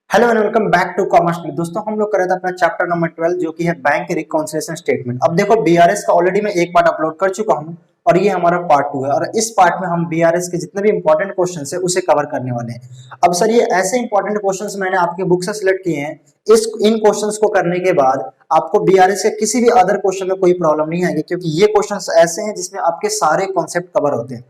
Hello and welcome back to commerce. दोस्तों हम लोग कर रहे थे अपना चैप्टर नंबर 12 जो कि है बैंक रिकॉन्सिलिएशन स्टेटमेंट। अब देखो बीआरएस का ऑलरेडी मैं एक पार्ट अपलोड कर चुका हूं और ये हमारा पार्ट 2 है और इस पार्ट में हम बीआरएस के जितने भी इंपॉर्टेंट क्वेश्चंस है उसे कवर करने वाले हैं। अब सर ये ऐसे इंपॉर्टेंट क्वेश्चंस मैंने आपके बुक से सिलेक्ट किए हैं। इन क्वेश्चंस को करने के बाद आपको बीआरएस के किसी भी अदर क्वेश्चन में कोई प्रॉब्लम नहीं आएगी, क्योंकि ये क्वेश्चंस ऐसे हैं जिसमें आपके सारे कॉन्सेप्ट कवर होते हैं।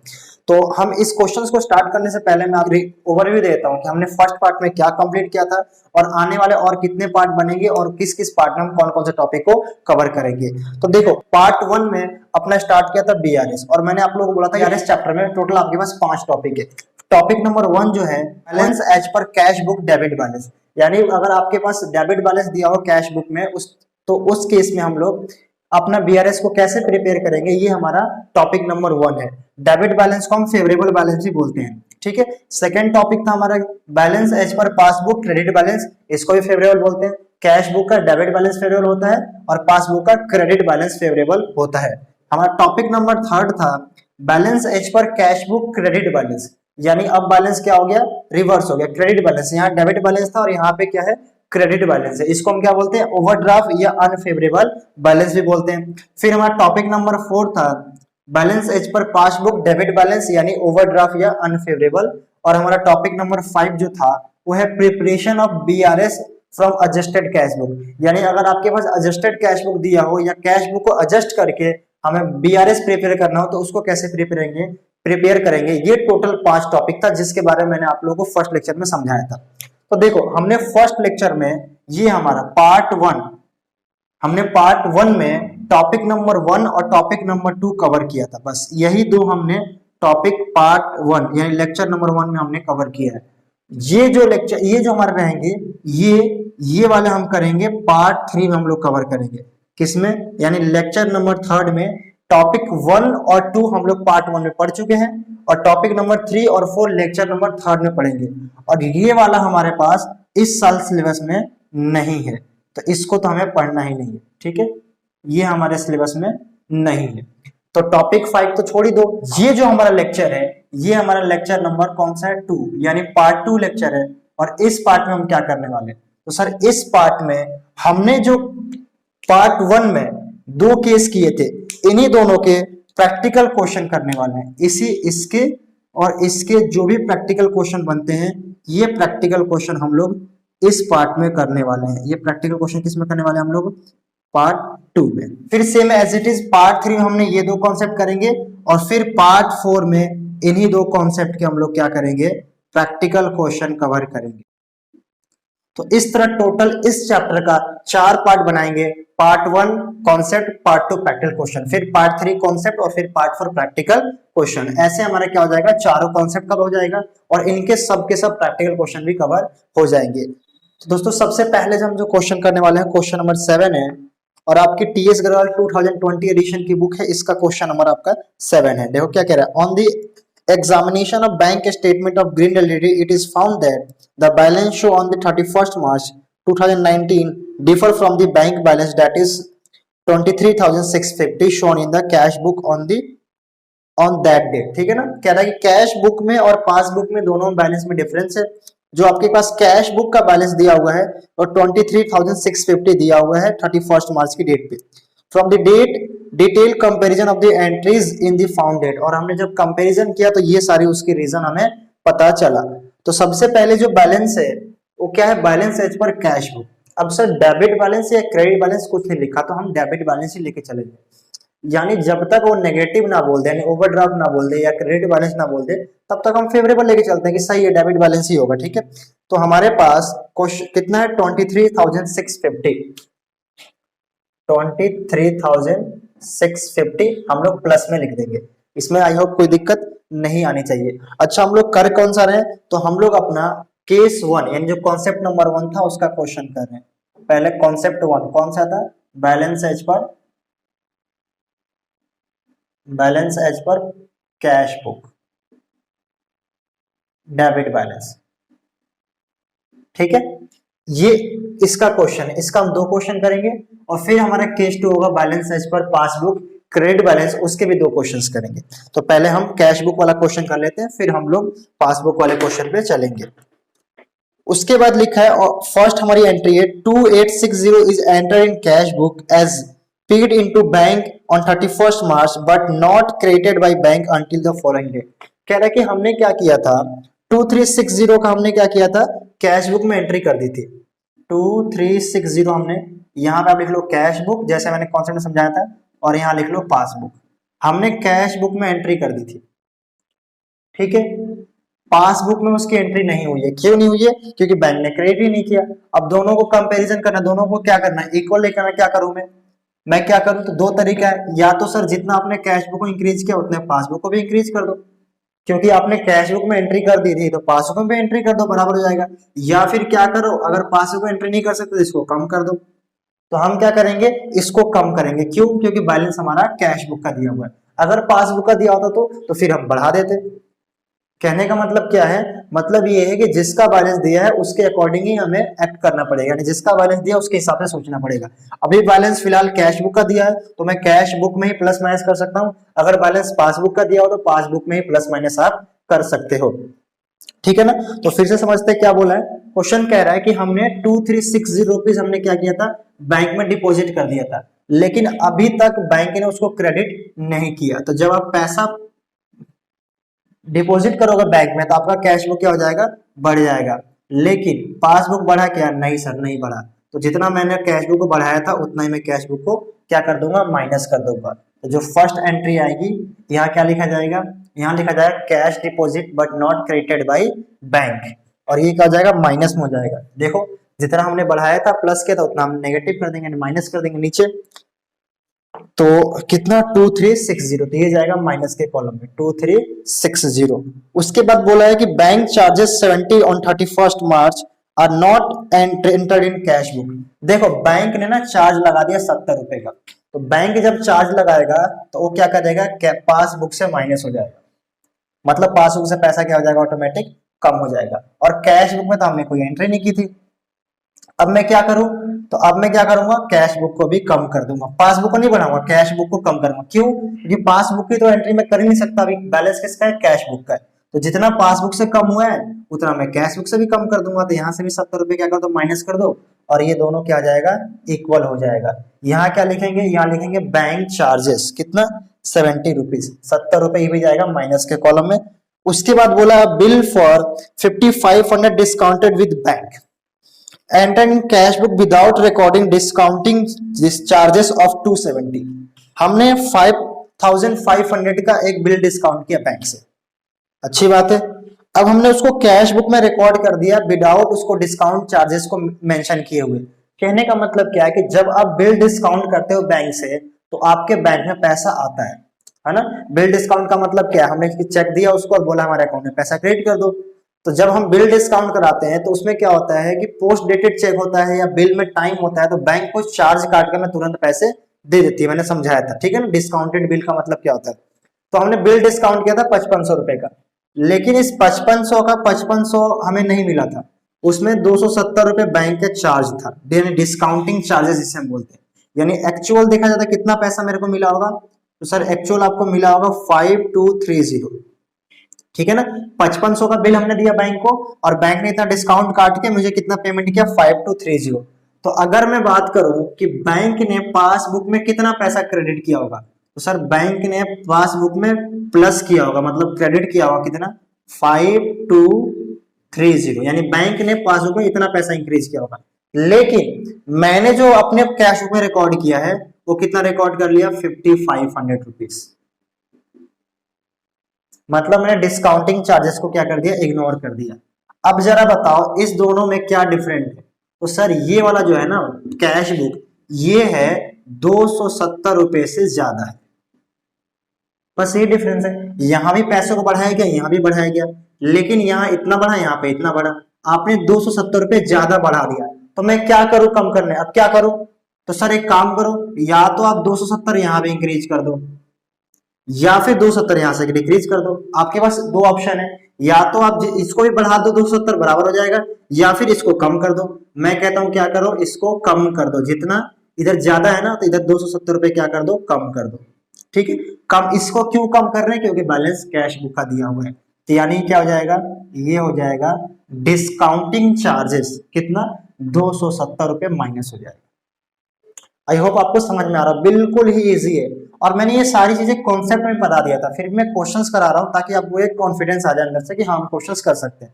तो हम इस क्वेश्चंस को स्टार्ट करने से पहले मैं आपको ओवरव्यू देता हूं कि हमने फर्स्ट पार्ट में क्या कंप्लीट किया था और आने वाले और कितने पार्ट बनेंगे और किस किस पार्ट में हम कौन कौन से टॉपिक को कवर करेंगे। तो देखो पार्ट 1 में अपना स्टार्ट किया था बीआरएस और मैंने आप लोगों को बोला था बीआरएस चैप्टर में टोटल आपके पास 5 टॉपिक है। टॉपिक नंबर 1 जो है balance as per cash book debit balance, यानी अगर आपके पास डेबिट बैलेंस दिया हो कैश बुक में उस केस में हम लोग अपना बीआरएस को कैसे प्रिपेयर करेंगे, ये हमारा टॉपिक नंबर 1 है। डेबिट बैलेंस को हम फेवरेबल बैलेंस भी बोलते हैं, ठीक है। सेकंड टॉपिक था हमारा balance as per passbook credit balance, इसको भी फेवरेबल बोलते हैं। कैश बुक का डेबिट बैलेंस फेवरेबल होता है और पासबुक का क्रेडिट बैलेंस फेवरेबल होता है। हमारा टॉपिक नंबर 3 था balance as per cash book credit balance, यानी अब बैलेंस क्या हो गया, रिवर्स हो गया। क्रेडिट बैलेंस, यहाँ डेबिट बैलेंस था और यहाँ पे क्या है, क्रेडिट बैलेंस है। इसको हम क्या बोलते हैं, ओवरड्राफ्ट या अनफेवरेबल बैलेंस भी बोलते हैं। फिर हमारा टॉपिक नंबर 4 था balance as per passbook debit balance, यानी ओवरड्राफ्ट या अनफेवरेबल। और हमारा टॉपिक नंबर 5 जो था वो है preparation of BRS from adjusted cash book, यानी अगर आपके पास एडजस्टेड कैश बुक दिया हो या कैश बुक को एडजस्ट करके हमें बीआरएस प्रिपेयर करना हो तो उसको कैसे प्रिपेयर करेंगे। ये टोटल 5 टॉपिक था जिसके बारे में मैंने आप लोगों को फर्स्ट लेक्चर में समझाया था। तो देखो हमने फर्स्ट लेक्चर में ये हमारा पार्ट 1, हमने पार्ट 1 में टॉपिक नंबर 1 और टॉपिक नंबर 2 कवर किया था। बस यही दो हमने टॉपिक पार्ट 1 यानी लेक्चर नंबर 1 में हमने कवर किया है। ये जो लेक्चर ये जो हमारे रहेंगे ये वाले हम करेंगे पार्ट 3 में हम लोग कवर करेंगे। किसमें, यानी लेक्चर नंबर 3 में टॉपिक 1 और 2 हम लोग पार्ट 1 में पढ़ चुके हैं और टॉपिक नंबर 3 और 4 लेक्चर नंबर 3 में पढ़ेंगे। और ये वाला हमारे पास इस साल सिलेबस में नहीं है तो इसको तो हमें पढ़ना ही नहीं है, ठीक है। ये हमारे सिलेबस में नहीं है तो टॉपिक 5 तो छोड़ ही दो। ये जो हमारा लेक्चर है ये हमारा लेक्चर नंबर कौन सा है, 2, यानी पार्ट 2 लेक्चर है। और इस पार्ट में हम क्या करने वाले हैं, तो सर इस पार्ट में हमने जो पार्ट 1 में 2 केस किए थे इन्हीं दोनों के प्रैक्टिकल क्वेश्चन करने वाले हैं। इसके और इसके जो भी प्रैक्टिकल क्वेश्चन बनते हैं ये प्रैक्टिकल क्वेश्चन हम लोग इस पार्ट में करने वाले हैं। ये प्रैक्टिकल क्वेश्चन किस में करने वाले हैं हम लोग, पार्ट 2 में। फिर same as it is part 3 में हमने ये 2 कॉन्सेप्ट करेंगे और फिर पार्ट 4 में इन्हीं 2 कॉन्सेप्ट के हम लोग क्या करेंगे, प्रैक्टिकल क्वेश्चन कवर करेंगे। तो इस तरह टोटल इस चैप्टर का 4 पार्ट बनाएंगे। Part 1 concept, part 2 practical question, फिर पार्ट 3 कॉन्सेप्ट और फिर पार्ट 4 प्रैक्टिकल क्वेश्चन। ऐसे हमारा क्या हो जाएगा, चारों कॉन्सेप्ट कवर हो जाएगा और इनके सब के सब प्रैक्टिकल क्वेश्चन भी कवर हो जाएंगे। तो दोस्तों सबसे पहले हम जो क्वेश्चन करने वाले हैं क्वेश्चन नंबर 7 है और आपकी टीएस अग्रवाल 2020 एडिशन की बुक है, इसका क्वेश्चन नंबर आपका 7 है। देखो क्या कह रहा है, on the examination of bank statement of Green LTD, it is found that the balance shown on the 31st March 2019 differ from the bank balance, that is 23,650 shown in the cash book on that date। ठीक है ना, कह रहा है कि cash book में और passbook में दोनों बैलेंस में डिफरेंस है। जो आपके पास कैश बुक का बैलेंस दिया हुआ है और 23,650 दिया हुआ है 31st मार्च की डेट पे। From the date detail comparison of the entries in the found date, और हमने जब कंपैरिजन किया तो ये सारी उसकी रीजन हमें पता चला। तो सबसे पहले जो बैलेंस है वो क्या है, balance as per cash book. अब सर डेबिट बैलेंस या क्रेडिट बैलेंस कुछ नहीं लिखा तो हम डेबिट बैलेंस ही लेके चलेंगे, यानी जब तक वो नेगेटिव ना बोल दे, यानी ओवरड्राफ्ट ना बोल दे या क्रेडिट बैलेंस ना बोल दे तब तक हम फेवरेबल लेके चलते हैं कि सही है डेबिट बैलेंस ही होगा, ठीक है। तो हमारे पास कितना है 23,650, 23,650 हम लोग प्लस में लिख देंगे। इसमें आई होप कोई दिक्कत नहीं आनी चाहिए। अच्छा हम लोग कर कौन सा रहे हैं, तो हम लोग अपना केस 1 यानी जो कॉन्सेप्ट नंबर 1 था उसका क्वेश्चन कर रहे हैं। पहले कॉन्सेप्ट 1 कौन सा था, balance as per cash book debit balance, ठीक है। ये इसका क्वेश्चन है, इसका हम 2 क्वेश्चन करेंगे और फिर हमारा केस 2 होगा balance as per passbook credit balance, उसके भी 2 क्वेश्चंस करेंगे। तो पहले हम कैश बुक वाला क्वेश्चन कर लेते हैं फिर हम लोग पासबुक वाले क्वेश्चन पे चलेंगे। उसके बाद लिखा है फर्स्ट हमारी एंट्री है 2860 is enter in cash book as paid into bank on 31st March but not credited by bank until the following day. कह रहा है कि हमने क्या किया था 2360 का हमने क्या किया था कैश बुक में एंट्री कर दी थी 2360 हमने यहाँ पे आप लिख लो कैश बुक जैसे मैंने कॉन्सेप्ट में समझाया था और यहाँ लिख लो पासबुक। हमने कैश बुक में एंट्री कर दी थी, ठीक है। पासबुक में उसकी एंट्री नहीं हुई है, क्यों नहीं हुई है? क्योंकि बैंक ने क्रेडिट ही नहीं किया। अब दोनों को कंपैरिजन करना, दोनों को क्या करना है इक्वल लेकर आना। क्या करूं मैं क्या करूं? तो दो तरीका है, या तो सर जितना आपने कैश बुक को इंक्रीज किया उतने पासबुक को भी इंक्रीज कर दो, क्योंकि आपने कैश बुक में एंट्री कर दी थी तो पासबुक में भी एंट्री कर दो, बराबर हो जाएगा। या फिर क्या करो, अगर पासबुक में एंट्री नहीं कर सकते तो इसको कम कर दो। तो हम क्या करेंगे, इसको कम करेंगे। क्यों? क्योंकि बैलेंस हमारा कैश बुक का दिया हुआ है। अगर पासबुक का दिया होता तो फिर हम बढ़ा देते। कहने का मतलब क्या है? मतलब ये है कि जिसका बैलेंस दिया है उसके अकॉर्डिंग ही हमें एक्ट करना पड़ेगा, यानी जिसका बैलेंस दिया उसके हिसाब से सोचना पड़ेगा। अभी बैलेंस फिलहाल कैश बुक का दिया है तो मैं कैश बुक में ही प्लस माइनस कर सकता हूं। अगर बैलेंस पासबुक का दिया हो तो पासबुक में ही प्लस माइनस आप कर सकते हो, ठीक है ना। तो फिर से समझते हैं क्या बोला है। क्वेश्चन कह रहा है कि हमने 2360 रुपीज हमने क्या किया था, बैंक में डिपॉजिट कर दिया था, लेकिन अभी तक बैंक ने उसको क्रेडिट नहीं किया। तो जब आप पैसा डिपॉजिट करोगे बैंक में तो आपका कैश बुक क्या हो जाएगा, बढ़ जाएगा। लेकिन पासबुक बढ़ा क्या? नहीं सर, नहीं बढ़ा। तो जितना मैंने कैश बुक को बढ़ाया था उतना ही मैं कैश बुक को क्या कर दूंगा, माइनस कर दूंगा। तो जो फर्स्ट एंट्री आएगी यहाँ क्या लिखा जाएगा, यहाँ लिखा जाएगा cash deposit but not credited by bank, और ये क्या हो जाएगा, माइनस में हो जाएगा। देखो जितना हमने बढ़ाया था प्लस किया था उतना हम नेगेटिव कर देंगे, माइनस कर देंगे नीचे। तो कितना 2360, तो ये जाएगा माइनस के कॉलम में 2360। उसके बाद बोला है कि bank charges 70 on 31st March are not entered in cash book. देखो बैंक ने ना चार्ज लगा दिया 70 रुपए का, तो बैंक जब चार्ज लगाएगा तो वो क्या करेगा, पासबुक से माइनस हो जाएगा, मतलब पासबुक से पैसा क्या हो जाएगा, ऑटोमेटिक कम हो जाएगा। और कैश बुक में तो हमने कोई एंट्री नहीं की थी। अब मैं क्या करूं, तो अब मैं क्या करूंगा, कैश बुक को भी कम कर दूंगा, पासबुक को नहीं बढ़ाऊंगा, कैश बुक को कम करूंगा। क्यों? क्योंकि पासबुक की तो एंट्री मैं कर ही नहीं सकता, अभी बैलेंस किसका है, कैश बुक का है। तो जितना पासबुक से कम हुआ है उतना मैं कैश बुक से भी कम कर दूंगा। तो यहाँ से भी 70 रुपए क्या कर दो, माइनस कर दो, और ये दोनों क्या आ जाएगा, इक्वल हो जाएगा। यहाँ क्या लिखेंगे, यहाँ लिखेंगे बैंक चार्जेस कितना, 70 रुपीज, 70 रुपए, ये भी जाएगा माइनस के कॉलम में। उसके बाद बोला bill for 5500 discounted with bank enter in cash book without recording discounting charges of 270। हमने 5500 का एक बिल डिस्काउंट किया बैंक से, अच्छी बात है। अब हमने उसको कैश बुक में रिकॉर्ड कर दिया विदाउट उसको डिस्काउंट चार्जेस को मेंशन किए हुए। कहने का मतलब क्या है कि जब आप बिल डिस्काउंट करते हो बैंक से तो आपके बैंक में पैसा आता है ना। बिल डिस्काउंट का मतलब क्या है, हमने चेक दिया उसको और बोला हमारे अकाउंट में पैसा क्रेडिट कर दो। तो जब हम बिल डिस्काउंट कराते हैं तो उसमें क्या होता है कि पोस्ट डेटेड चेक होता है या बिल में टाइम होता है, तो बैंक को चार्ज काट के मैं तुरंत पैसे दे देती है, मैंने समझाया था, ठीक है ना। डिस्काउंटेड बिल का मतलब क्या होता है। तो हमने बिल डिस्काउंट किया था 5500 रुपए का, लेकिन इस 5500 का 5500 हमें नहीं मिला था, उसमें 270 रुपए बैंक का चार्ज था, यानी डिस्काउंटिंग चार्जेस जिसे हम बोलते हैं। यानी एक्चुअल देखा जाता है कितना पैसा मेरे को मिला होगा, तो सर एक्चुअल आपको मिला होगा 5230, ठीक है ना। 5500 का बिल हमने दिया बैंक को और बैंक ने इतना डिस्काउंट काट के मुझे कितना पेमेंट किया, 5230। तो अगर मैं बात करूं कि बैंक ने पासबुक में कितना पैसा क्रेडिट किया होगा, तो सर बैंक ने पासबुक में प्लस किया होगा, मतलब क्रेडिट किया होगा कितना, 5230, यानी बैंक ने पासबुक में इतना पैसा इंक्रीज किया होगा। लेकिन मैंने जो अपने कैश बुक में रिकॉर्ड किया है वो कितना रिकॉर्ड कर लिया, 5500 रुपीज, मतलब मैंने डिस्काउंटिंग चार्जेस को क्या कर दिया, इग्नोर कर दिया। अब जरा बताओ इस दोनों में क्या डिफरेंट है। तो सर ये वाला जो है ना कैश बुक, ये है 270 रुपए से ज्यादा है, बस ये डिफरेंस है। यहां भी पैसे को बढ़ाया गया, यहां भी बढ़ाया गया, लेकिन यहाँ इतना बढ़ा, यहाँ पे इतना बढ़ा। आपने 270 रुपए ज्यादा बढ़ा दिया, तो मैं क्या करूं कम करने, अब क्या करूं। तो सर एक काम करो, या तो आप 270 यहाँ पे इंक्रीज कर दो या फिर 270 यहां से डिक्रीज कर दो। आपके पास दो ऑप्शन है, या तो आप इसको भी बढ़ा दो 270 बराबर हो जाएगा, या फिर इसको कम कर दो। मैं कहता हूं क्या करो, इसको कम कर दो, जितना इधर ज्यादा है ना तो इधर 270 रुपए क्या कर दो, कम कर दो, ठीक है। कम इसको क्यों कम कर रहे हैं, क्योंकि बैलेंस कैश बुक का दिया हुआ है। तो यानी क्या हो जाएगा, ये हो जाएगा डिस्काउंटिंग चार्जेस कितना, 270 रुपए माइनस हो जाएगा। आई होप आपको समझ में आ रहा है, बिल्कुल ही इजी है। और मैंने ये सारी चीजें कॉन्सेप्ट में बता दिया था, फिर मैं क्वेश्चंस करा रहा हूँ ताकि आपको एक कॉन्फिडेंस आ जाए अंदर से कि हाँ हम क्वेश्चंस कर सकते हैं।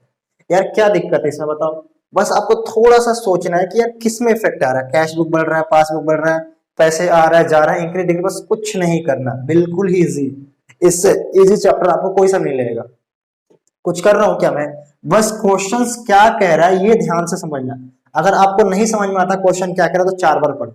यार क्या दिक्कत है इसमें बताओ, बस आपको थोड़ा सा सोचना है कि यार किस में इफेक्ट आ रहा है, कैश बुक बढ़ रहा है, पासबुक बढ़ रहा है, पैसे आ रहा है जा रहा है, इंक्रीज डिक्रीज, बस कुछ नहीं करना, बिल्कुल ही इजी। इससे इजी चैप्टर आपको कोई सा नहीं लगेगा। कुछ कर रहा हूं क्या मैं, बस क्वेश्चंस क्या कह रहा है ये ध्यान से समझना। अगर आपको नहीं समझ में आता क्वेश्चन क्या कह रहा है तो 4 बार पढ़ो।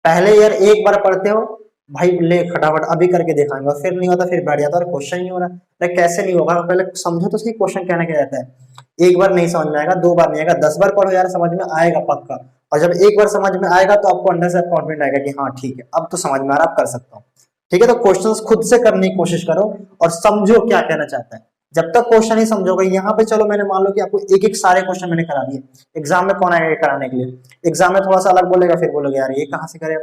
पहले यार एक बार पढ़ते हो भाई ले फटाफट अभी करके दिखाएंगे, और फिर नहीं होता फिर बैठ जाता है, क्वेश्चन नहीं हो रहा, अरे कैसे नहीं होगा, पहले समझो तो सही क्वेश्चन कहना क्या रहता है। एक बार नहीं समझ में आएगा, 2 बार नहीं आएगा, 10 बार पढ़ो यार, समझ में आएगा पक्का। और जब एक बार समझ में आएगा तो आपको अंदर से कॉन्फिडेंट आएगा कि हाँ ठीक है अब तो समझ में आ रहा, अब कर सकता हूँ। ठीक है, तो क्वेश्चंस खुद से करने की कोशिश करो और समझो क्या कहना चाहता है। जब तक क्वेश्चन नहीं समझोगे, यहाँ पे चलो मैंने मान लो कि आपको एक एक सारे क्वेश्चन मैंने करा दिए, एग्जाम में कौन आएगा कराने के लिए, एग्जाम में थोड़ा सा अलग बोलेगा, फिर बोलोगे यार ये कहाँ से करे।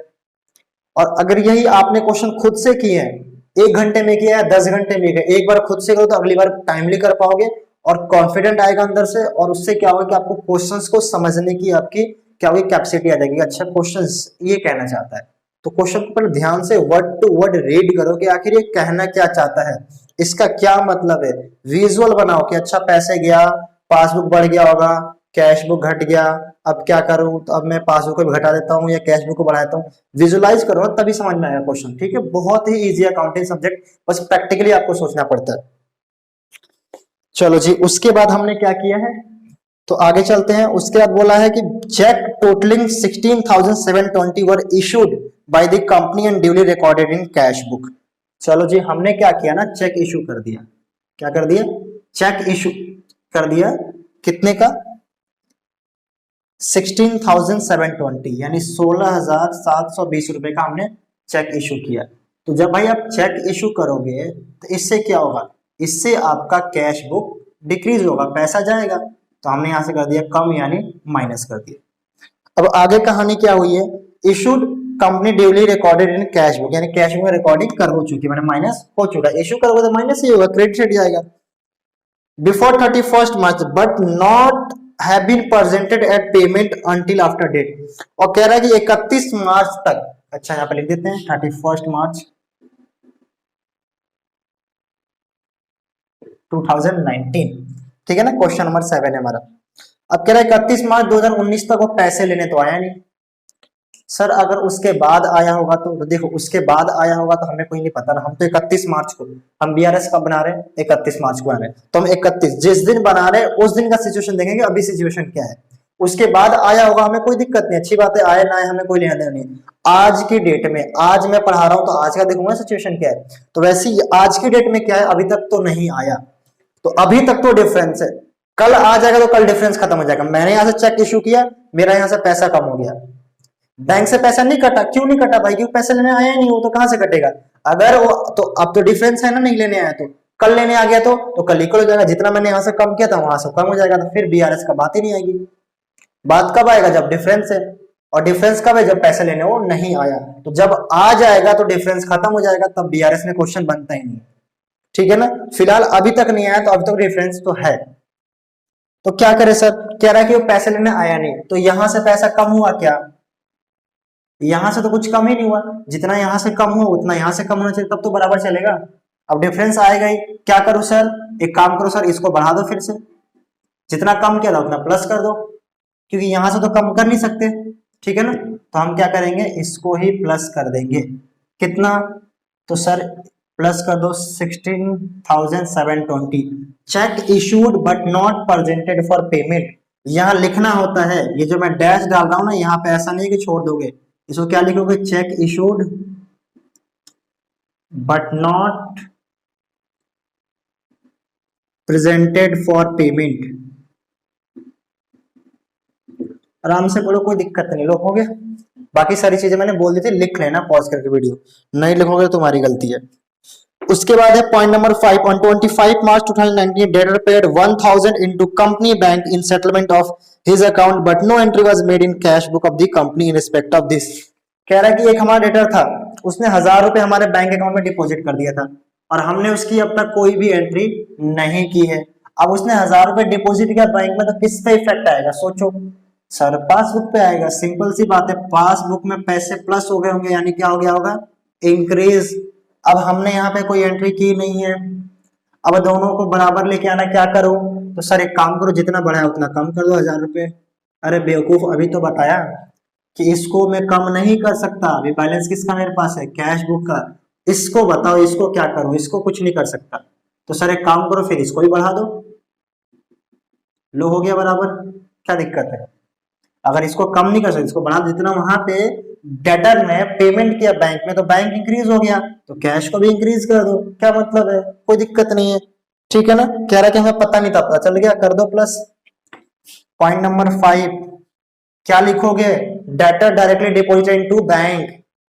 और अगर यही आपने क्वेश्चन खुद से किए हैं, 1 घंटे में किया है, 10 घंटे में किया, एक बार खुद से करो तो अगली बार टाइमली कर पाओगे और कॉन्फिडेंट आएगा अंदर से, और उससे क्या होगा कि आपको क्वेश्चंस को समझने की आपकी क्या होगी, कैपेसिटी आ जाएगी। अच्छा क्वेश्चंस ये कहना चाहता है, तो क्वेश्चन पर ध्यान से वर्ड टू वर्ड रीड करो कि आखिर ये कहना क्या चाहता है, इसका क्या मतलब है। विजुअल बनाओ कि अच्छा पैसे गया, पासबुक बढ़ गया होगा, कैश बुक घट गया, अब क्या करूं, तो अब मैं पासबुक को भी घटा देता हूं या कैश बुक को बढ़ा देता हूं। विजुअलाइज करो तभी समझ में आएगा क्वेश्चन। ठीक है, बहुत ही इजी अकाउंटिंग सब्जेक्ट, बस प्रैक्टिकली आपको सोचना पड़ता है। चलो जी, उसके बाद हमने क्या किया है, तो आगे चलते हैं। उसके बाद बोला है कि cheque totalling 16,720 were issued by the company and duly recorded in cash book. चलो जी, हमने क्या किया ना, चेक इशू कर दिया। क्या कर दिया, चेक इशू कर दिया, कितने का, 16,720 यानी 16,720 रुपए का हमने चेक इशू किया। तो जब भाई आप चेक इशू करोगे तो इससे क्या होगा, इससे आपका कैश बुक डिक्रीज होगा, पैसा जाएगा। तो हमने यहां से कर दिया कम यानी माइनस कर दिया। अब आगे कहानी क्या हुई है, issued company duly recorded in cash book, यानी कैश बुक में रिकॉर्डिंग कर हो चुकी है, मैंने माइनस हो चुका है। इशू करोगे तो माइनस ही होगा, क्रेडिट हट जाएगा। Before 31st March but not have been presented at payment until after date. और कह रहा है कि 31 मार्च तक, अच्छा यहाँ पे लिख देते हैं 31 मार्च 2019। ठीक है ना, क्वेश्चन नंबर 7 है हमारा। अब कह रहा है 31 मार्च 2019 तक वो पैसे लेने तो आया नहीं। सर अगर उसके बाद आया होगा तो देखो, उसके बाद आया होगा तो हमें कोई नहीं पता ना, हम तो 31 मार्च को, हम बीआरएस कब बना रहे हैं, 31 मार्च को बना रहे हैं, तो हम 31 जिस दिन बना रहे हैं उस दिन का सिचुएशन देखेंगे, अभी सिचुएशन क्या है। उसके बाद आया होगा हमें कोई दिक्कत नहीं, अच्छी बात है, आए ना आए हमें कोई लेना देना नहीं। आज की डेट में, आज मैं पढ़ा रहा हूं तो आज का देखूंगा सिचुएशन क्या है। तो वैसे ही आज की डेट में क्या है, अभी तक तो नहीं आया, तो अभी तक तो डिफरेंस है। कल आ जाएगा तो कल डिफरेंस खत्म हो जाएगा। मैंने यहां से चेक इशू किया, मेरा यहां से पैसा कम हो गया, बैंक से पैसा नहीं कटा, क्यों नहीं कटा भाई, क्योंकि पैसे लेने आया नहीं हो, तो कहां से कटेगा। अगर वो तो अब तो डिफरेंस है ना, नहीं लेने आया तो, कल लेने आ गया तो कल इक्वल हो जाएगा, जितना मैंने यहां से कम किया था वहां से कम हो जाएगा, तो फिर बीआरएस का बात ही नहीं आएगी। बात कब आएगा, जब डिफरेंस है, और डिफरेंस कब है, जब पैसे लेने वो नहीं आया। तो जब आ जाएगा तो डिफरेंस खत्म हो जाएगा, तब बीआरएस में क्वेश्चन बनता ही नहीं। ठीक है ना, फिलहाल अभी तक नहीं आया तो अभी तक डिफरेंस तो है। तो क्या करे सर, कह रहा है कि वो पैसे लेने आया नहीं, तो यहां से पैसा कम हुआ क्या, यहां से तो कुछ कम ही नहीं हुआ, जितना यहां से कम हुआ उतना यहां से कम होना चाहिए, तब तो बराबर चलेगा। अब डिफरेंस आएगा ही, क्या करूं सर, एक काम करो सर, इसको बढ़ा दो फिर से, जितना कम किया था उतना प्लस कर दो, क्योंकि यहां से तो कम कर नहीं सकते। ठीक है ना, तो हम क्या करेंगे, इसको ही प्लस कर देंगे, कितना, तो सर प्लस कर दो 16,720। Check issued but not presented for payment, यहां लिखना होता है, ये जो मैं डैश डाल रहा हूं ना यहाँ पे, ऐसा नहीं कि छोड़ दोगे, इसको क्या लिखोगे, check issued but not presented for payment. आराम से बोलो, कोई दिक्कत नहीं, लो हो गया। बाकी सारी चीजें मैंने बोल दी थी, लिख लेना पॉज करके वीडियो, नहीं लिखोगे तो तुम्हारी गलती है। उसके बाद है point number 5, on 25 March 2019 debtor paid 1000 into company bank in settlement of his account but no entry was made in cash book of the company in respect of this. कह रहा है कि एक हमारा डेटर था, उसने 1000 रुपए हमारे बैंक अकाउंट में डिपॉजिट कर दिया था, और हमने उसकी अब तक कोई भी एंट्री नहीं की है। अब उसने 1000 रुपए डिपॉजिट किया बैंक में, तो किस पे इफेक्ट आएगा सोचो सर, पासबुक पे आएगा। सिंपल सी बात है, पासबुक में पैसे प्लस हो गए होंगे, यानी क्या हो गया होगा, इंक्रीज। अब हमने यहाँ पे कोई एंट्री की नहीं है, अब दोनों को बराबर लेके आना, क्या करो, तो सर एक काम करो, जितना बढ़ा है उतना कम कर दो 1000 रुपए। अरे बेवकूफ, अभी तो बताया कि इसको मैं कम नहीं कर सकता, अभी बैलेंस किसका मेरे पास है, कैश बुक का। इसको बताओ, इसको क्या करूं, इसको कुछ नहीं कर सकता, तो सर एक काम करो फिर इसको भी बढ़ा दो, लो हो गया बराबर, क्या दिक्कत है। अगर इसको कम नहीं कर सकते, इसको बढ़ा, जितना वहां पे डेटर ने पेमेंट किया बैंक में, तो बैंक इंक्रीज हो गया, तो कैश को भी इंक्रीज कर दो, क्या मतलब है, कोई दिक्कत नहीं है, ठीक है ना। कह रहा कि हमें पता नहीं था, पता चल गया, कर दो प्लस। पॉइंट नंबर 5 क्या लिखोगे, debtor directly deposit into bank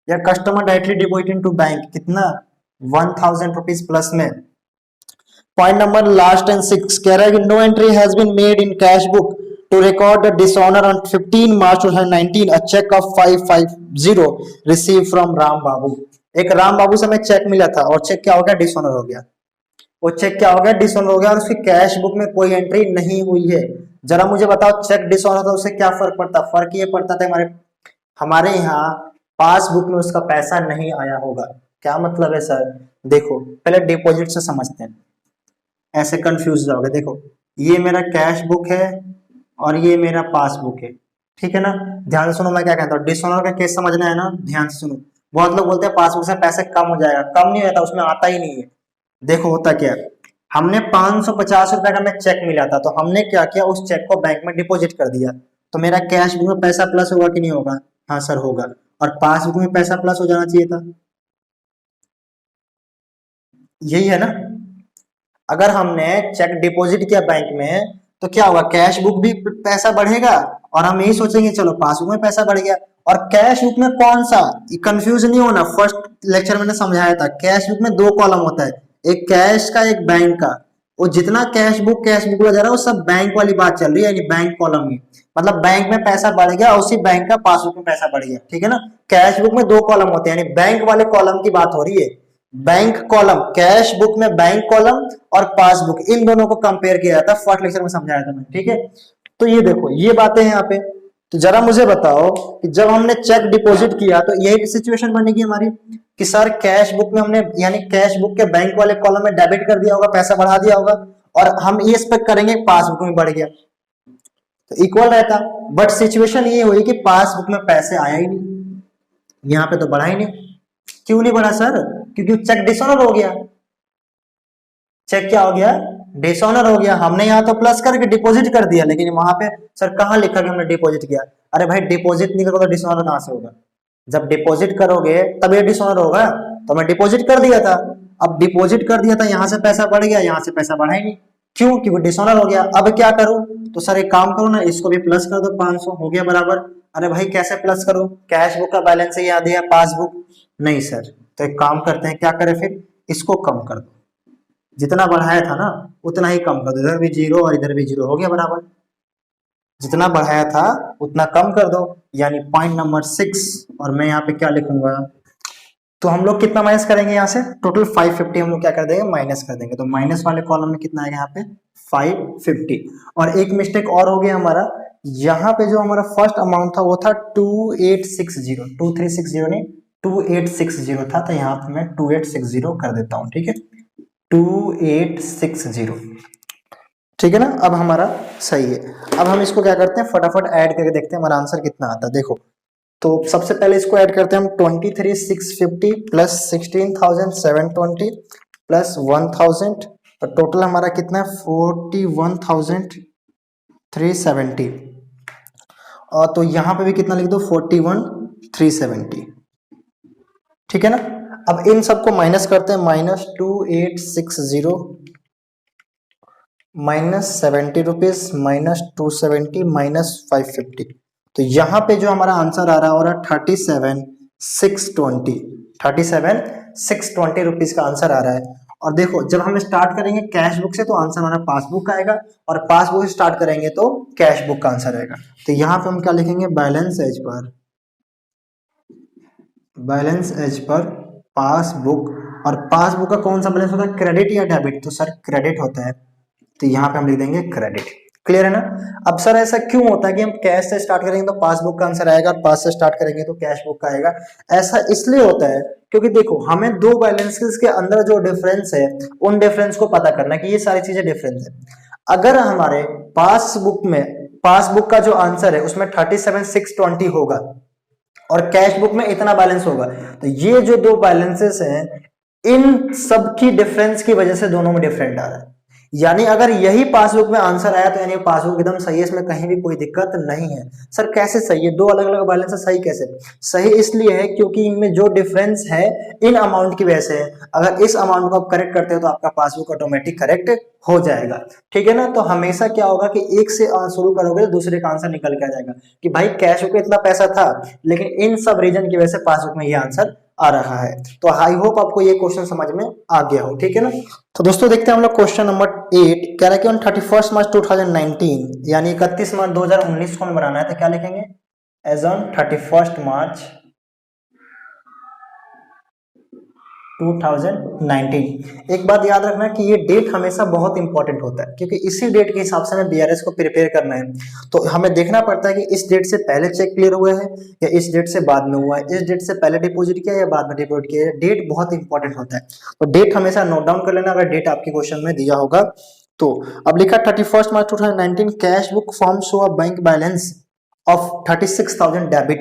या customer directly deposit into bank, कितना 1000 रुपीज प्लस में। पॉइंट नंबर लास्ट एंड 6 कह रहा है कि no entry has been made in cash book to record the dishonour on 15 March 2019 a cheque of 550 receive from Ram Babu. एक राम बाबू से हमें चेक मिला था और चेक क्या हो गया, डिसऑनर हो गया। वो चेक क्या हो गया, डिसऑनर हो गया, और उसकी कैश बुक में कोई एंट्री नहीं हुई है। जरा मुझे बताओ, चेक डिसऑनर था उससे क्या फर्क पड़ता, फर्क ये पड़ता था हमारे हमारे यहाँ पासबुक में उसका पैसा नहीं आया होगा। क्या मतलब है सर, देखो पहले डिपॉजिट से समझते हैं, ऐसे कंफ्यूज जाओगे। देखो ये मेरा कैश बुक है और ये मेरा पासबुक है, ठीक है ना। ध्यान से सुनो मैं क्या कहता हूँ, डिसऑनर का केस समझना है ना, ध्यान से सुनो। बहुत लोग बोलते हैं पासबुक से पैसे कम हो जाएगा, कम नहीं होता, उसमें आता ही नहीं है। देखो होता क्या है, हमने 550 रुपए का हमें चेक मिला था, तो हमने क्या किया, उस चेक को बैंक में डिपॉजिट कर दिया, तो मेरा कैश बुक में पैसा प्लस होगा कि नहीं होगा, हाँ सर होगा, और पासबुक में पैसा प्लस हो जाना चाहिए था, यही है ना। अगर हमने चेक डिपॉजिट किया बैंक में, तो क्या होगा, कैश बुक भी पैसा बढ़ेगा, और हम यही सोचेंगे चलो पासबुक में पैसा बढ़ गया। और कैश बुक में कौन सा, कंफ्यूज नहीं होना, फर्स्ट लेक्चर मैंने समझाया था, कैश बुक में 2 कॉलम होता है, एक कैश का एक बैंक का। वो जितना कैश बुक लग जा रहा है वो सब बैंक वाली बात चल रही है, यानी बैंक कॉलम में, मतलब बैंक में पैसा बढ़ गया, उसी बैंक का पासबुक में पैसा बढ़ गया, ठीक है ना। कैश बुक में 2 कॉलम होते हैं, यानी बैंक वाले कॉलम की बात हो रही है, बैंक कॉलम, कैश बुक में बैंक कॉलम और पासबुक, इन दोनों को कंपेयर किया जाता है, फर्स्ट लेक्चर में समझाया था मैंने, ठीक है। तो ये देखो ये बातें हैं यहाँ पे। तो जरा मुझे बताओ कि जब हमने चेक डिपॉजिट किया तो यही सिचुएशन बनेगी हमारी कि सर कैश बुक में हमने, यानी कैश बुक के बैंक वाले कॉलम में डेबिट कर दिया होगा, पैसा बढ़ा दिया होगा, और हम ये एक्सपेक्ट करेंगे पासबुक में बढ़ गया, तो इक्वल रहता। बट सिचुएशन ये हुई कि पासबुक में पैसे आया ही नहीं, यहाँ पे तो बढ़ा ही नहीं। क्यों नहीं बढ़ा सर, क्योंकि चेक डिसऑनर हो गया। चेक क्या हो गया, डिसऑनर हो गया। हमने यहाँ तो प्लस करके डिपॉजिट कर दिया, लेकिन वहां पे सर कहाँ लिखा कि हमने डिपॉजिट किया। अरे भाई डिपॉजिट नहीं करोगे तो डिसऑनर कहां से होगा, जब डिपॉजिट करोगे तब ये डिसऑनर होगा। तो मैं डिपॉजिट कर दिया था, अब डिपॉजिट कर दिया था, यहाँ से पैसा बढ़ गया, यहाँ से पैसा बढ़ा ही नहीं, क्यों, क्योंकि डिसऑनर हो गया। अब क्या करूं, तो सर एक काम करो ना, इसको भी प्लस कर दो, 500 हो गया बराबर। अरे भाई कैसे प्लस करूं, कैश बुक का बैलेंस ही याद है, पासबुक नहीं सर। तो एक काम करते हैं, क्या करें फिर, इसको कम कर दो, जितना बढ़ाया था ना उतना ही कम कर दो, इधर भी जीरो और इधर भी जीरो, हो गया बराबर। जितना बढ़ाया था उतना कम कर दो, यानी पॉइंट नंबर 6। और मैं यहाँ पे क्या लिखूंगा, तो हम लोग कितना माइनस करेंगे यहाँ से, टोटल 550 हम लोग क्या कर देंगे, माइनस कर देंगे। तो माइनस वाले कॉलम में कितना आएगा यहाँ पे 550। और एक मिस्टेक और हो गया हमारा, यहाँ पे जो हमारा फर्स्ट अमाउंट था वो था 2860, 2360 नहीं 2860 था, तो यहाँ पे मैं 2860 कर देता हूँ, ठीक है, 2860, ठीक है ना। अब हमारा सही है। अब हम इसको क्या करते हैं, फटाफट ऐड करके देखते हैं हमारा आंसर कितना आता है। देखो तो सबसे पहले इसको ऐड करते हैं हम, 23,650 प्लस 16,720 प्लस 1000, तो टोटल हमारा कितना है 41,370। और तो यहाँ पे भी कितना लिख दो 41,370, ठीक है ना। अब इन सबको माइनस करते हैं, -2860 -70 रुपीज -270 -550, तो यहाँ पे जो हमारा आंसर आ रहा है 37,620 रुपीज का आंसर आ रहा है। और देखो जब हम स्टार्ट करेंगे कैश बुक से तो आंसर हमारा पासबुक का आएगा, और पासबुक से स्टार्ट करेंगे तो कैश बुक का आंसर आएगा। तो यहाँ पे हम क्या लिखेंगे, बैलेंस एज पर पासबुक, और पासबुक का कौन सा बैलेंस होता है, क्रेडिट या डेबिट, तो सर क्रेडिट होता है, तो यहाँ पे हम लिख देंगे क्रेडिट। क्लियर है ना। अब सर ऐसा क्यों होता है कि हम कैश से स्टार्ट करेंगे तो पासबुक का आंसर आएगा, और पास से स्टार्ट करेंगे तो कैश बुक का आएगा। ऐसा इसलिए होता है क्योंकि देखो हमें दो बैलेंसेस के अंदर जो डिफरेंस है उन डिफरेंस को पता करना है कि ये सारी चीजें डिफरेंस है। अगर हमारे पासबुक का जो आंसर है उसमें 37,620 होगा और कैश बुक में इतना बैलेंस होगा, तो ये जो दो बैलेंसेस हैं इन सब की डिफरेंस की वजह से दोनों में डिफरेंट आ रहा है। यानी अगर यही पासबुक में आंसर आया तो यानी पासबुक एकदम सही है, इसमें कहीं भी कोई दिक्कत नहीं है। सर कैसे सही है, दो अलग अलग बैलेंस है, सही कैसे? सही इसलिए है क्योंकि इनमें जो डिफरेंस है इन अमाउंट की वजह से है। अगर इस अमाउंट को आप करेक्ट करते हो तो आपका पासबुक ऑटोमेटिक करेक्ट हो जाएगा। ठीक है ना। तो हमेशा क्या होगा कि एक से शुरू करोगे तो दूसरे का आंसर निकल के आ जाएगा कि भाई कैश बुक में इतना पैसा था लेकिन इन सब रीजन की वजह से पासबुक में ये आंसर आ रहा है। तो आई होप आपको ये क्वेश्चन समझ में आ गया हो। ठीक है ना। तो दोस्तों देखते हैं हम लोग क्वेश्चन नंबर 8। कह रहा है कि ऑन 31 मार्च 2019 यानी 31 मार्च 2019 को हमें बनाना है, तो क्या लिखेंगे, एज ऑन 31 मार्च 2019। एक बात याद रखना कि ये डेट हमेशा बहुत इंपॉर्टेंट होता है क्योंकि इसी डेट के हिसाब से हमें बीआरएस को प्रिपेयर करना है। तो हमें देखना पड़ता है कि इस डेट से पहले चेक क्लियर हुआ है या इस डेट से बाद में हुआ है, इस डेट से पहले डिपॉजिट किया या बाद में डिपॉजिट किया। डेट बहुत इंपॉर्टेंट होता है, तो डेट हमेशा नोट डाउन कर लेना अगर डेट आपके क्वेश्चन में दिया होगा तो। अब लिखा 31 मार्च 2019 cash book form show a bank balance of 36,000 debit,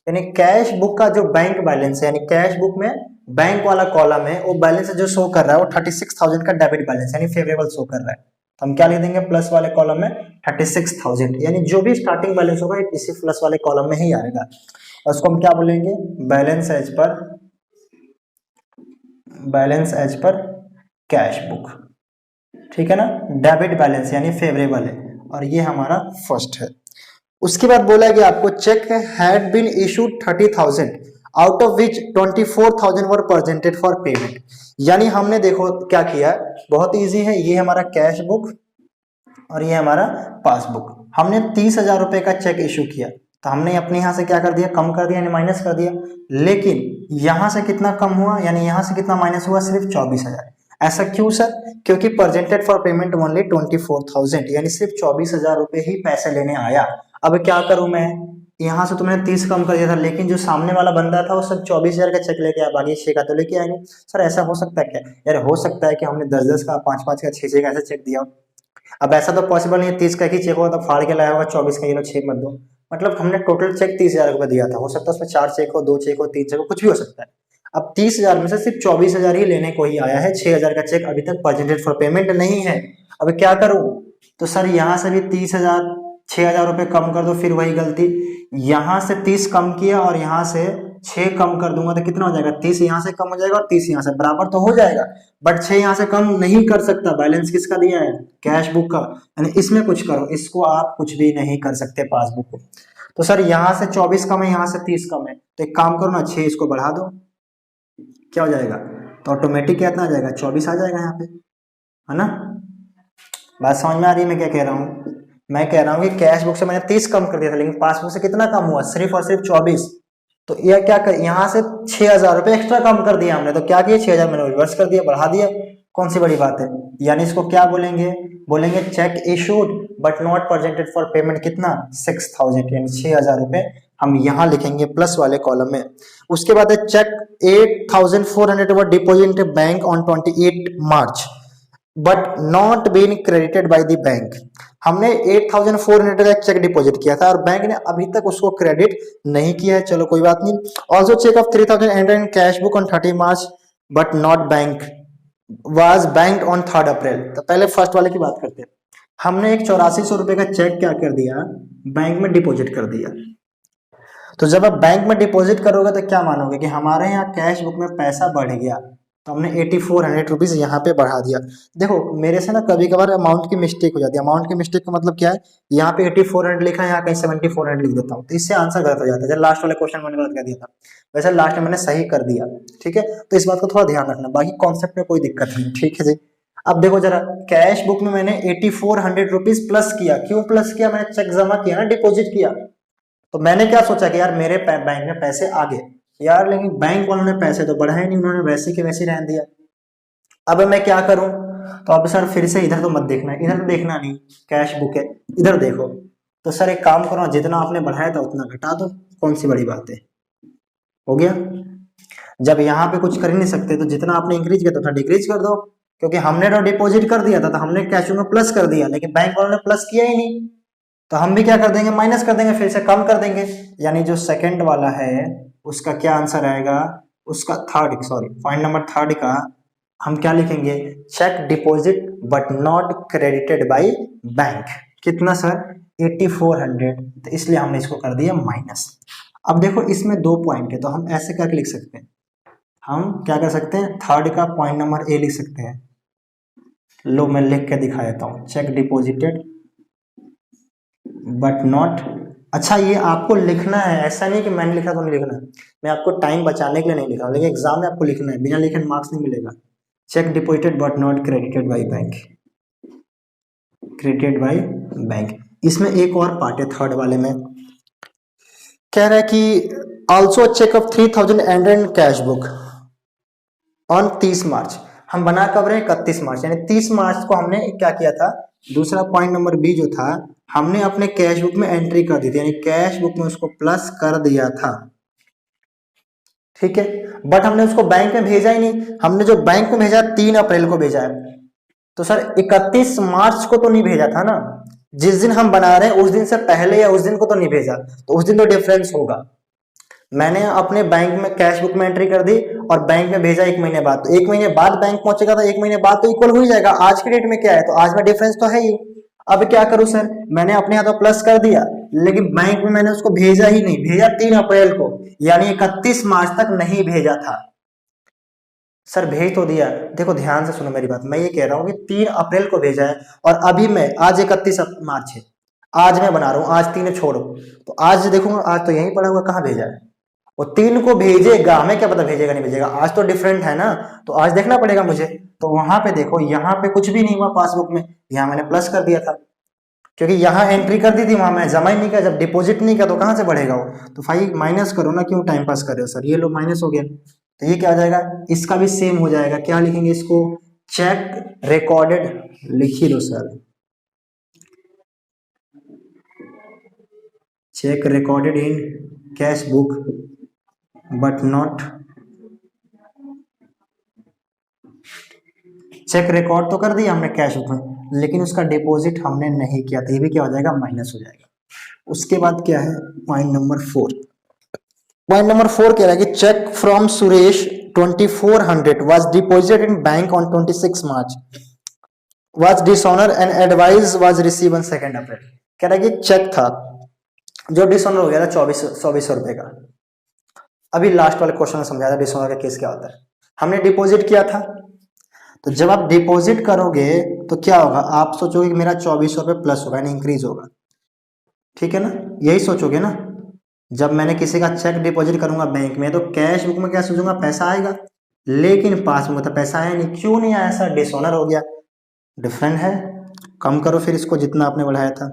यानी कैश बुक का जो बैंक बैलेंस है यानी कैश बुक में बैंक वाला कॉलम है वो बैलेंस जो शो कर रहा है वो 36,000 का डेबिट बैलेंस यानी फेवरेबल शो कर रहा है। तो हम क्या लिख देंगे, प्लस वाले कॉलम में 36,000, यानी जो भी स्टार्टिंग बैलेंस होगा इसी प्लस वाले कॉलम में ही आएगा। और उसको हम क्या बोलेंगे, balance as per cash book. ठीक है ना। डेबिट बैलेंस यानी फेवरेबल है और ये हमारा फर्स्ट है। उसके बाद बोला कि आपको cheque had been issued 30,000 out of which 24,000 were presented for payment. यानी हमने देखो क्या किया, बहुत इजी है, ये हमारा कैश बुक और ये हमारा पासबुक। हमने 30,000 रुपए का चेक इशू किया तो हमने अपने यहां से क्या कर दिया, कम कर दिया यानी माइनस कर दिया। लेकिन यहां से कितना कम हुआ यानी यहां से कितना माइनस हुआ, सिर्फ 24,000। ऐसा क्यों सर, क्योंकि प्रेजेंटेड फॉर पेमेंट ओनली 24,000 यानी सिर्फ 24,000 रुपए ही पैसे लेने आया। अब क्या करूं मैं, यहाँ से तो मैंने 30 कम कर दिया था लेकिन जो सामने वाला बंदा था वो सब 24,000 का चेक लेके आया, बाकी 6 का तो लेके आएंगे। सर ऐसा हो सकता है क्या, यार हो सकता है कि हमने 10-10 का 5-5 का 6-6 का ऐसा चेक दिया। अब ऐसा तो पॉसिबल नहीं है 30 का ही चेक होगा तो फाड़ के लाया होगा 24 का, ये लो 6 मत दो। मतलब हमने टोटल चेक 30,000 रुपये दिया था, हो सकता है उसमें 4 चेक हो, 2 चेक हो, 3 चेक हो, कुछ भी हो सकता है। अब 30,000 में से सिर्फ 24,000 ही लेने को ही आया है, 6,000 का चेक अभी तक प्रेजेंटेड फॉर पेमेंट नहीं है। अब क्या करूं, तो सर यहाँ से भी 30,000 6,000 रुपये कम कर दो, फिर वही गलती, यहाँ से 30 कम किया और यहाँ से 6 कम कर दूंगा तो कितना हो जाएगा, 30 यहाँ से कम हो जाएगा और 30 यहाँ से, बराबर तो हो जाएगा। बट 6 यहाँ से कम नहीं कर सकता, बैलेंस किसका दिया है, कैश बुक का, यानी इसमें कुछ करो, इसको आप कुछ भी नहीं कर सकते पासबुक को। तो सर यहाँ से 24 कम है, यहाँ से 30 कम है, तो एक काम करो ना, 6 इसको बढ़ा दो, क्या हो जाएगा, तो ऑटोमेटिक कितना आ जाएगा, 24 आ जाएगा यहाँ पे, है ना। बात समझ में आ रही है मैं क्या कह रहा हूँ, मैं कह रहा हूँ कि कैश बुक से मैंने 30 कम कर दिया था लेकिन पासबुक से कितना कम हुआ, सिर्फ और सिर्फ 24। तो यह क्या कर, यहाँ से 6,000 रुपये एक्स्ट्रा कम कर दिया हमने, तो क्या किया, 6,000 मैंने रिवर्स कर दिया, बढ़ा दिया, कौन सी बड़ी बात है। यानी इसको क्या बोलेंगे, बोलेंगे check issued but not presented for payment, कितना 6,000 यानी 6,000 रुपये हम यहाँ लिखेंगे प्लस वाले कॉलम में। उसके बाद है cheque 8,400 were deposit bank on 28 March but not been credited by the bank. हमने 8,400 का चेक डिपॉजिट किया था और बैंक ने अभी तक उसको क्रेडिट नहीं किया है, चलो कोई बात नहीं। Also cheque of 3,800 in cash book on 30 March but not bank was bank on 3 April. तो पहले फर्स्ट वाले की बात करते हैं। हमने एक 8400 रुपए का चेक क्या कर दिया, बैंक में डिपॉजिट कर दिया। तो जब आप बैंक में डिपॉजिट करोगे तो क्या मानोगे कि हमारे यहाँ कैश बुक में पैसा बढ़ गया, तो हमने 8,400 रुपीज यहाँ पे बढ़ा दिया। देखो मेरे से ना कभी कभार अमाउंट की मिस्टेक हो जाती है, अमाउंट की मिस्टेक का मतलब क्या है, यहाँ पे 8,400 लिखा है, यहाँ कहीं 7,400 लिख देता हूँ, तो इससे आंसर गलत हो जाता है। जब लास्ट वाले क्वेश्चन मैंने गलत कर दिया था, वैसे लास्ट में मैंने सही कर दिया, ठीक है। तो इस बात को थोड़ा ध्यान रखना, बाकी कॉन्सेप्ट में कोई दिक्कत नहीं, ठीक है जी। अब देखो जरा, कैश बुक में मैंने 8,400 रुपीज प्लस किया, क्यों प्लस किया, मैंने चेक जमा किया ना, डिपॉजिट किया, तो मैंने क्या सोचा कि यार मेरे बैंक में पैसे आ गए, यार लेकिन बैंक वालों ने पैसे तो बढ़ाए नहीं, उन्होंने वैसे के वैसे रहने दिया। अब मैं क्या करूं? तो अब सर फिर से इधर तो मत देखना, इधर तो देखना नहीं, कैश बुक है, इधर देखो। तो सर एक काम करो, जितना आपने बढ़ाया था उतना घटा दो, कौन सी बड़ी बात है, हो गया। जब यहाँ पे कुछ कर ही नहीं सकते तो जितना आपने इंक्रीज किया था उतना डिक्रीज कर दो, क्योंकि हमने तो डिपॉजिट कर दिया था तो हमने कैश में प्लस कर दिया, लेकिन बैंक वालों ने प्लस किया ही नहीं, तो हम भी क्या कर देंगे, माइनस कर देंगे, फिर से कम कर देंगे। यानी जो सेकंड वाला है उसका क्या आंसर आएगा, उसका third, sorry point number third का हम क्या लिखेंगे, cheque deposit but not credited by bank. कितना सर, 8400, तो इसलिए हमने इसको कर दिया माइनस। अब देखो इसमें 2 पॉइंट है, तो हम ऐसे करके लिख सकते हैं, हम क्या कर सकते हैं, थर्ड का पॉइंट नंबर ए लिख सकते हैं। लो मैं लिख के दिखा देता हूँ, चेक डिपॉजिटेड बट नॉट, अच्छा ये आपको लिखना है, ऐसा नहीं कि मैंने लिखा तो नहीं लिखना है, मैं आपको टाइम बचाने के लिए नहीं लिखा, लेकिन एग्जाम में आपको लिखना है, बिना लिखे मार्क्स नहीं मिलेगा। Check deposited but not credited by bank, credited by bank. इसमें एक और पार्ट है थर्ड वाले में, कह रहा है कि also cheque of 3000 and cash book on 30 March. हम बना कब रहे, 31 मार्च, यानी 30 मार्च को हमने क्या किया था, दूसरा पॉइंट नंबर बी जो था, हमने अपने कैश बुक में एंट्री कर दी थी, यानी कैश बुक में उसको प्लस कर दिया था, ठीक है। बट हमने उसको बैंक में भेजा ही नहीं, हमने जो बैंक में भेजा 3 अप्रैल को भेजा है, तो सर 31 मार्च को तो नहीं भेजा था ना, जिस दिन हम बना रहे हैं उस दिन से पहले या उस दिन को तो नहीं भेजा, तो उस दिन तो डिफरेंस होगा। मैंने अपने बैंक में कैश बुक में एंट्री कर दी और बैंक में भेजा 1 महीने बाद, तो 1 महीने बाद बैंक पहुंचेगा, तो 1 महीने बाद तो इक्वल हो ही जाएगा, आज के डेट में क्या है, तो आज में डिफरेंस तो है ही। अब क्या करूं सर, मैंने अपने यहाँ तो प्लस कर दिया, लेकिन बैंक में मैंने उसको भेजा ही नहीं, भेजा 3 अप्रैल को, यानी 31 मार्च तक नहीं भेजा था। सर भेज तो दिया, देखो ध्यान से सुनो मेरी बात, मैं ये कह रहा हूँ कि 3 अप्रैल को भेजा है, और अभी मैं आज 31 मार्च है, आज मैं बना रहा हूँ, आज 3 छोड़ो, तो आज देखूंगा, आज तो यहीं पड़ा हुआ, कहाँ भेजा है, वो 3 को भेजेगा, हमें क्या पता भेजेगा नहीं भेजेगा, आज तो डिफरेंट है ना, तो आज देखना पड़ेगा मुझे। तो वहां पे देखो, यहाँ पे कुछ भी नहीं हुआ पासबुक में, यहाँ मैंने प्लस कर दिया था, क्योंकि यहाँ एंट्री कर दी थी, वहां मैं जमा ही नहीं किया, जब डिपॉजिट नहीं किया तो कहां से बढ़ेगा वो, तो भाई माइनस करो ना, क्यों टाइम पास कर रहे हो सर, ये लो माइनस हो गया, तो ये क्या हो जाएगा, इसका भी सेम हो जाएगा, क्या लिखेंगे इसको, चेक रिकॉर्डेड, लिख ही लो sir, cheque recorded in cash book but not, cheque record तो कर दिया हमने कैश बुक में, लेकिन उसका डिपॉजिट हमने नहीं किया, तो ये भी क्या हो जाएगा, माइनस हो जाएगा। उसके बाद क्या है, पॉइंट नंबर 4, पॉइंट नंबर 4 कह रहा है कि cheque from Suresh 2400 was deposited in bank on 26 March, was dishonour and advice was receive on 2 April. कह रहा है कि चेक था जो डिसऑनर हो गया था 2400 रुपए का। अभी लास्ट वाले क्वेश्चन में समझाया था डिसऑनर का केस क्या होता है। हमने डिपॉजिट किया था, तो जब आप डिपॉजिट करोगे तो क्या होगा, आप सोचोगे कि मेरा 2400 रुपये प्लस होगा, यानी इंक्रीज होगा, ठीक है ना, यही सोचोगे ना। जब मैंने किसी का चेक डिपॉजिट करूंगा बैंक में, तो कैश बुक में क्या सोचूंगा, पैसा आएगा, लेकिन पास में तो पैसा आया नहीं, क्यों नहीं आया सर, डिसऑनर हो गया, डिफरेंट है। कम करो फिर इसको, जितना आपने बढ़ाया था,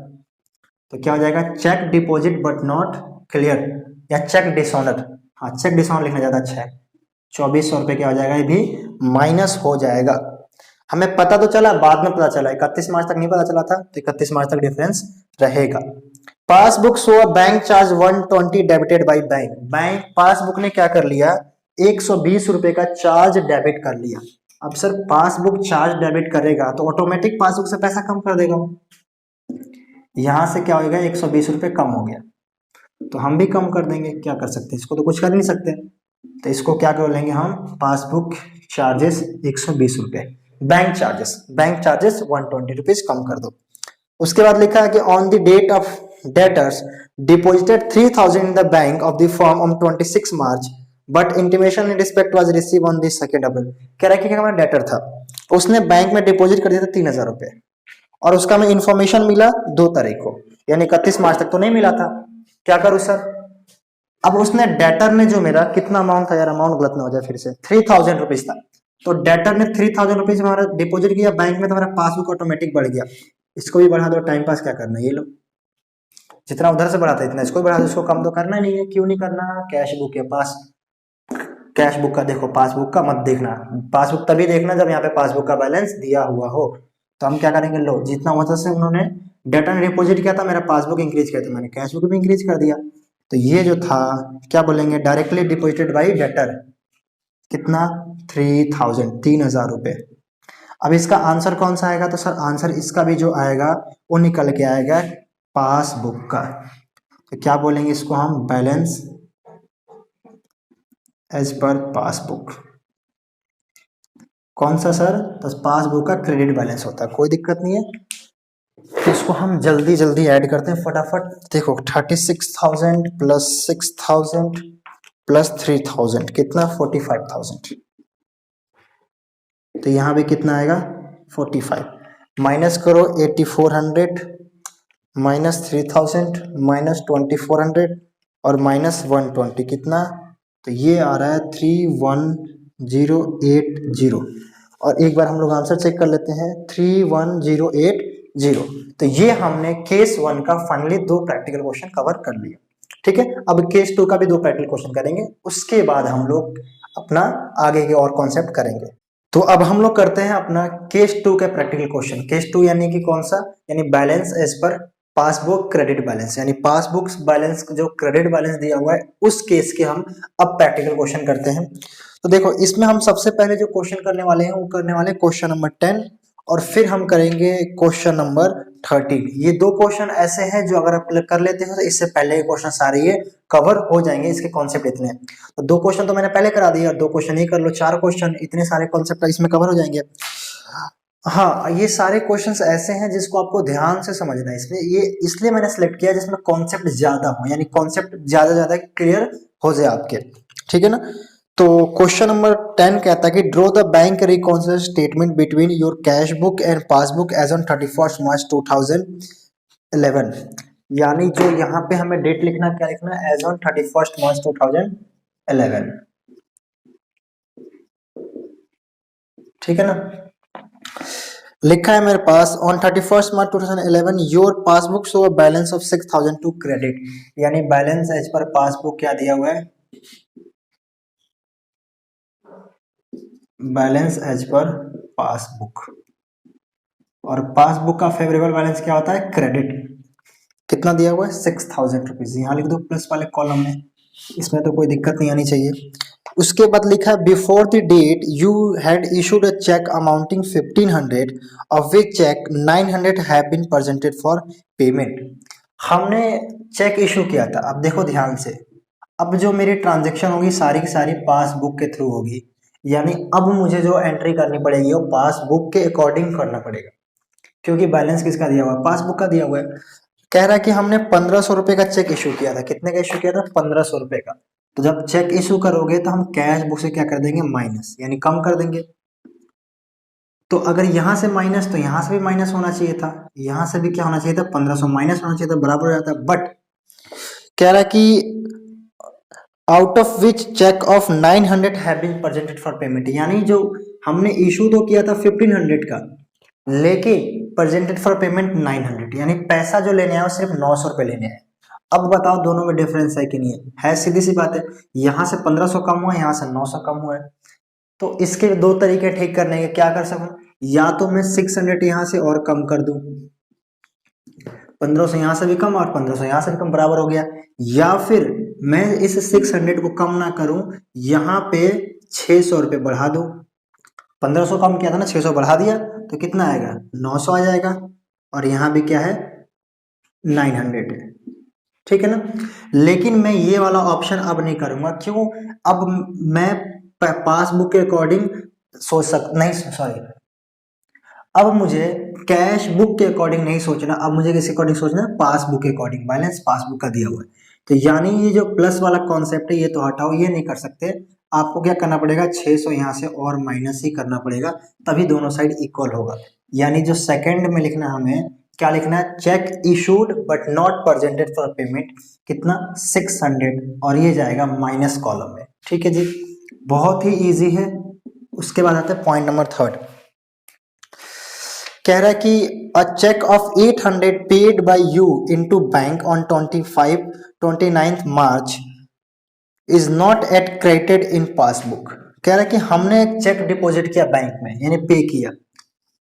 तो क्या हो जाएगा, cheque deposit but not clear, या चेक डिसऑनर, हाँ चेक डिसऑनर लिखना ज्यादा अच्छा है। 2400 रुपये क्या हो जाएगा, ये भी माइनस हो जाएगा। हमें पता तो चला, बाद में पता चला, 31 मार्च तक नहीं पता चला था, तो 31 मार्च तक डिफरेंस रहेगा। Passbook show bank charge 120 debited by bank, bank passbook ने क्या कर लिया, 120 रुपए का चार्ज डेबिट कर लिया। अब सर पासबुक चार्ज डेबिट करेगा तो ऑटोमेटिक पासबुक से पैसा कम कर देगा, यहां से क्या होगा, 120 रुपए कम हो गया, तो हम भी कम कर देंगे, क्या कर सकते हैं, इसको तो कुछ कर नहीं सकते, तो इसको क्या कर लेंगे हम, पासबुक चार्जेस 120 रुपए, बैंक चार्जेस 120 रुपीज कम कर दो। उसके बाद लिखा है कि on the date of debtors deposited 3000 in the bank of the firm on 26 March but intimation in respect was receive on the 2 April. कह रहा है कि हमारा डेटर था, उसने बैंक में डिपॉजिट कर दिया था 3000 रुपए, और उसका हमें इंफॉर्मेशन मिला 2 तारीख को, यानी 31 मार्च तक तो नहीं मिला था, क्या करूं सर। अब उसने डेटर ने जो मेरा कितना अमाउंट था, यार अमाउंट गलत ना हो जाए फिर से, 3000 रुपीज था, तो डेटर ने 3000 रुपीज हमारा डिपॉजिट किया बैंक में, तो हमारा पासबुक ऑटोमेटिक बढ़ गया। इसको भी बढ़ा दो, टाइम पास क्या करना है, ये लो जितना उधर से बढ़ा था इतना इसको भी बढ़ा दो, इसको कम तो करना नहीं है, क्यों नहीं करना, कैश बुक के पास कैश बुक का देखो, पासबुक का मत देखना, पासबुक तभी देखना जब यहाँ पे पासबुक का बैलेंस दिया हुआ हो। तो हम क्या करेंगे, लो जितना वजह से उन्होंने डेटा डिपॉजिट किया था, मेरा पासबुक इंक्रीज किया था, मैंने कैश बुक भी इंक्रीज कर दिया। तो ये जो था क्या बोलेंगे, डायरेक्टली डिपॉजिटेड बाई डेटर, कितना 3000, 3000 रुपये। अब इसका आंसर कौन सा आएगा, तो सर आंसर इसका भी जो आएगा वो निकल के आएगा पासबुक का। तो क्या बोलेंगे इसको हम, बैलेंस एज पर पासबुक। कौन सा सर, तो पासबुक का क्रेडिट बैलेंस होता है, कोई दिक्कत नहीं है। तो इसको हम जल्दी जल्दी ऐड करते हैं फटाफट। देखो 36,000 प्लस 6,000 प्लस 3,000 कितना, 45,000। तो यहाँ भी कितना आएगा, 45। माइनस करो 8400 माइनस 3000 माइनस 2400 और माइनस 120 कितना, तो ये आ रहा है 31080। और एक बार हम लोग आंसर चेक कर लेते हैं, 31080। तो ये हमने केस 1 का फाइनली 2 प्रैक्टिकल क्वेश्चन कवर कर लिया। ठीक है, अब केस 2 का भी 2 प्रैक्टिकल क्वेश्चन करेंगे, उसके बाद हम लोग अपना आगे के और कॉन्सेप्ट करेंगे। तो अब हम लोग करते हैं अपना केस 2 का प्रैक्टिकल क्वेश्चन। केस 2 यानी कि कौन सा, यानी balance as per passbook credit balance, यानी पासबुक बैलेंस जो क्रेडिट बैलेंस दिया हुआ है उस केस के हम अब प्रैक्टिकल क्वेश्चन करते हैं। तो देखो इसमें हम सबसे पहले जो क्वेश्चन करने वाले हैं वो करने वाले क्वेश्चन नंबर 10, और फिर हम करेंगे क्वेश्चन नंबर 13। ये 2 क्वेश्चन ऐसे हैं जो अगर आप कर लेते हो तो इससे पहले के क्वेश्चन सारे ये कवर हो जाएंगे, इसके कॉन्सेप्ट इतने। तो 2 क्वेश्चन तो मैंने पहले करा दिए, और 2 क्वेश्चन ही कर लो, 4 क्वेश्चन, इतने सारे कॉन्सेप्ट इसमें कवर हो जाएंगे। हाँ, ये सारे क्वेश्चंस ऐसे हैं जिसको आपको ध्यान से समझना है, इसलिए ये इसलिए मैंने सेलेक्ट किया जिसमें कॉन्सेप्ट ज्यादा हो, यानी कॉन्सेप्ट ज्यादा क्लियर हो जाए आपके। ठीक है ना। तो क्वेश्चन नंबर 10 कहता है कि draw the bank reconciliation statement between your cash book and passbook as on 31 March 2011। यानी जो यहाँ पे हमें डेट लिखना, क्या लिखना, एज ऑन 31 मार्च 2011। ठीक है ना। लिखा है मेरे पास, on 31 March 2011 your passbook show balance of 6,000 to credit, यानी बैलेंस एज पर पासबुक क्या दिया हुआ है, बैलेंस एज पर पासबुक। और पासबुक का फेवरेबल बैलेंस क्या होता है, क्रेडिट। कितना दिया हुआ है, 6,000 रुपीज। यहाँ लिख दो प्लस वाले कॉलम में, इसमें तो कोई दिक्कत नहीं आनी चाहिए। उसके बाद लिखा है before the date you had issued a cheque amounting 1500 of which cheque 900 have been presented for payment. हमने चेक इशू किया था। अब देखो ध्यान से, अब जो मेरी ट्रांजैक्शन होगी सारी की सारी पासबुक के थ्रू होगी, यानी अब मुझे जो एंट्री करनी पड़ेगी वो पासबुक के अकॉर्डिंग करना पड़ेगा, क्योंकि बैलेंस किसका दिया हुआ है, पासबुक का दिया हुआ है। कह रहा है कि हमने 1500 रुपए का चेक इशू किया था। कितने का इशू किया था, 1500 रुपए का। तो जब चेक इशू करोगे तो हम कैश बुक से क्या कर देंगे, माइनस, यानी कम कर देंगे। तो अगर यहां से माइनस, तो यहां से भी माइनस होना चाहिए था, यहां से भी क्या होना चाहिए था, 1500 माइनस होना चाहिए था, बराबर हो जाता। बट कह रहा है कि out of which cheque of 900 have been presented for payment, यानी जो हमने इशू तो किया था 1500 का, लेकिन प्रेजेंटेड फॉर पेमेंट 900, यानी पैसा जो लेने आया वो सिर्फ 900 रुपए लेने आए। अब बताओ दोनों में डिफरेंस है कि नहीं है सीधी सी बात है। यहां से 1500 कम हुआ है, यहां से 900 कम हुआ है। तो इसके 2 तरीके ठीक करने के, क्या कर सकूं, या तो मैं 600 यहां से और कम कर दूं, 1500 यहां से भी कम और 1500 यहां से भी कम, बराबर हो गया। या फिर मैं इस 600 को कम ना करूं, यहां पे 600 रुपए बढ़ा दूं। 1500 कम किया था ना, 600 बढ़ा दिया तो कितना आएगा, 900 आ जाएगा। और यहां भी क्या है, 900 है। ठीक है ना। लेकिन मैं ये वाला ऑप्शन अब नहीं करूंगा, क्यों, अब मैं पासबुक के अकॉर्डिंग नहीं, सॉरी, अब मुझे कैश बुक के अकॉर्डिंग नहीं सोचना, अब मुझे किस अकॉर्डिंग सोचना है, पासबुक के अकॉर्डिंग, बैलेंस पासबुक का दिया हुआ है। तो यानी ये जो प्लस वाला कॉन्सेप्ट है ये तो हटाओ, ये नहीं कर सकते। आपको क्या करना पड़ेगा, 600 यहाँ से और माइनस ही करना पड़ेगा, तभी दोनों साइड इक्वल होगा। यानी जो सेकंड में लिखना, हमें क्या लिखना है, check issued but not presented for payment, कितना, 600, और ये जाएगा माइनस कॉलम में। ठीक है जी, बहुत ही इजी है। उसके बाद आता है पॉइंट नंबर 3। कह रहा है कि a cheque of 800 paid by you into bank on 29 March is not yet credited in passbook. कह रहा है कि हमने एक चेक डिपॉजिट किया बैंक में, यानी पे किया।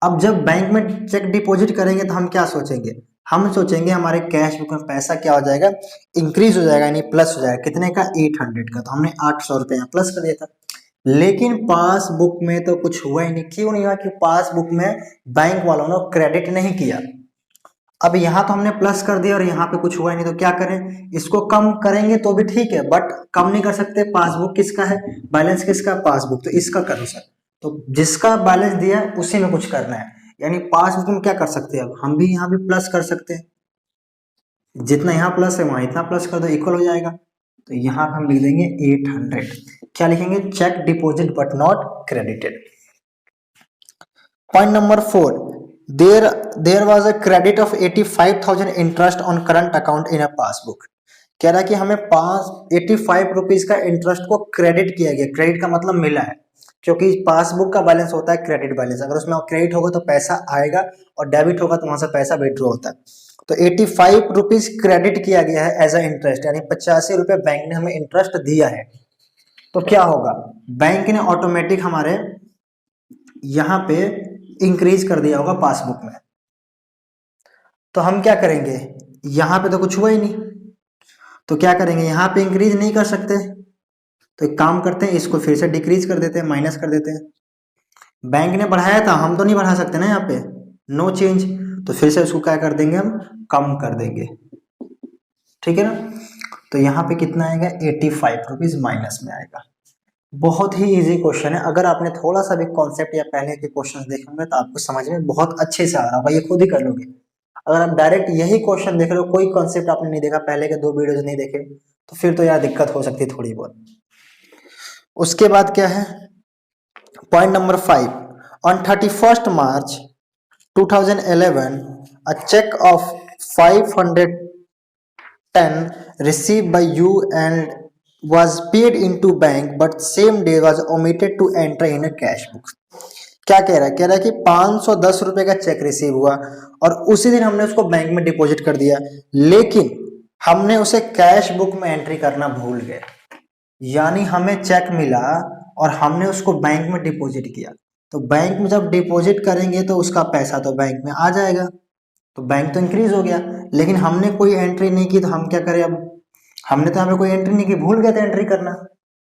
अब जब बैंक में चेक डिपॉजिट करेंगे तो हम क्या सोचेंगे, हम सोचेंगे हमारे कैश बुक में पैसा क्या हो जाएगा, इंक्रीज हो जाएगा, यानी प्लस हो जाएगा। कितने का, 800 का। तो हमने 800 रुपये यहाँ प्लस कर दिया था। लेकिन पासबुक में तो कुछ हुआ ही नहीं। क्यों नहीं हुआ, कि पासबुक में बैंक वालों ने क्रेडिट नहीं किया। अब यहाँ तो हमने प्लस कर दिया और यहाँ पे कुछ हुआ ही नहीं, तो क्या करें, इसको कम करेंगे तो भी ठीक है, बट कम नहीं कर सकते। पासबुक किसका है, बैलेंस किसका, पासबुक, तो इसका करो सर। तो जिसका बैलेंस दिया है उसी में कुछ करना है, यानी पासबुक में क्या कर सकते हैं, अब हम भी यहाँ भी प्लस कर सकते हैं। जितना यहाँ प्लस है वहां इतना प्लस कर दो, इक्वल हो जाएगा। तो यहाँ पे हम लिख देंगे 800। क्या लिखेंगे, cheque deposit but not credited. Point number 4, there was a credit of 85,000 interest on current account in a passbook. कह रहा है कि हमें 85 रुपीज का इंटरेस्ट को क्रेडिट किया गया। क्रेडिट का मतलब मिला है, क्योंकि पासबुक का बैलेंस होता है क्रेडिट बैलेंस। अगर उसमें क्रेडिट होगा तो पैसा आएगा और डेबिट होगा तो वहां से पैसा विड्रॉ होता है। तो 85 रुपीज क्रेडिट किया गया है एज अ इंटरेस्ट, यानी 85 रुपये बैंक ने हमें इंटरेस्ट दिया है। तो क्या होगा, बैंक ने ऑटोमेटिक हमारे यहाँ पे इंक्रीज कर दिया होगा पासबुक में। तो हम क्या करेंगे, यहाँ पे तो कुछ हुआ ही नहीं, तो क्या करेंगे, यहाँ पे इंक्रीज नहीं कर सकते। तो एक काम करते हैं, इसको फिर से डिक्रीज कर देते हैं, माइनस कर देते हैं। बैंक ने बढ़ाया था, हम तो नहीं बढ़ा सकते ना यहाँ पे, नो चेंज। तो फिर से उसको क्या कर देंगे, हम कम कर देंगे, ठीक है ना। तो यहाँ पे कितना आएगा, 85 रुपीज माइनस में आएगा। बहुत ही इजी क्वेश्चन है। अगर आपने थोड़ा सा भी कॉन्सेप्ट या पहले के क्वेश्चन देखे होंगे तो आपको समझ में बहुत अच्छे से आ रहा होगा, ये खुद ही कर लोगे। अगर आप डायरेक्ट यही क्वेश्चन देख रहे हो, कोई कॉन्सेप्ट आपने नहीं देखा, पहले के 2 वीडियोज नहीं देखे, तो फिर तो यार दिक्कत हो सकती है थोड़ी बहुत। उसके बाद क्या है, point number 5, on 31st March 2011 a check of 510 received by you and was paid into bank but same day was omitted to enter in a cash book। क्या कह रहा है, कह रहा है कि 510 रुपए का चेक रिसीव हुआ और उसी दिन हमने उसको बैंक में डिपॉजिट कर दिया, लेकिन हमने उसे कैश बुक में एंट्री करना भूल गए। यानी हमें चेक मिला और हमने उसको बैंक में डिपॉजिट किया। तो बैंक में जब डिपॉजिट करेंगे तो उसका पैसा तो बैंक में आ जाएगा, तो बैंक तो इंक्रीज हो गया। लेकिन हमने कोई एंट्री नहीं की, तो हम क्या करें, अब हमने तो यहाँ पे कोई एंट्री नहीं की, भूल गए थे एंट्री करना।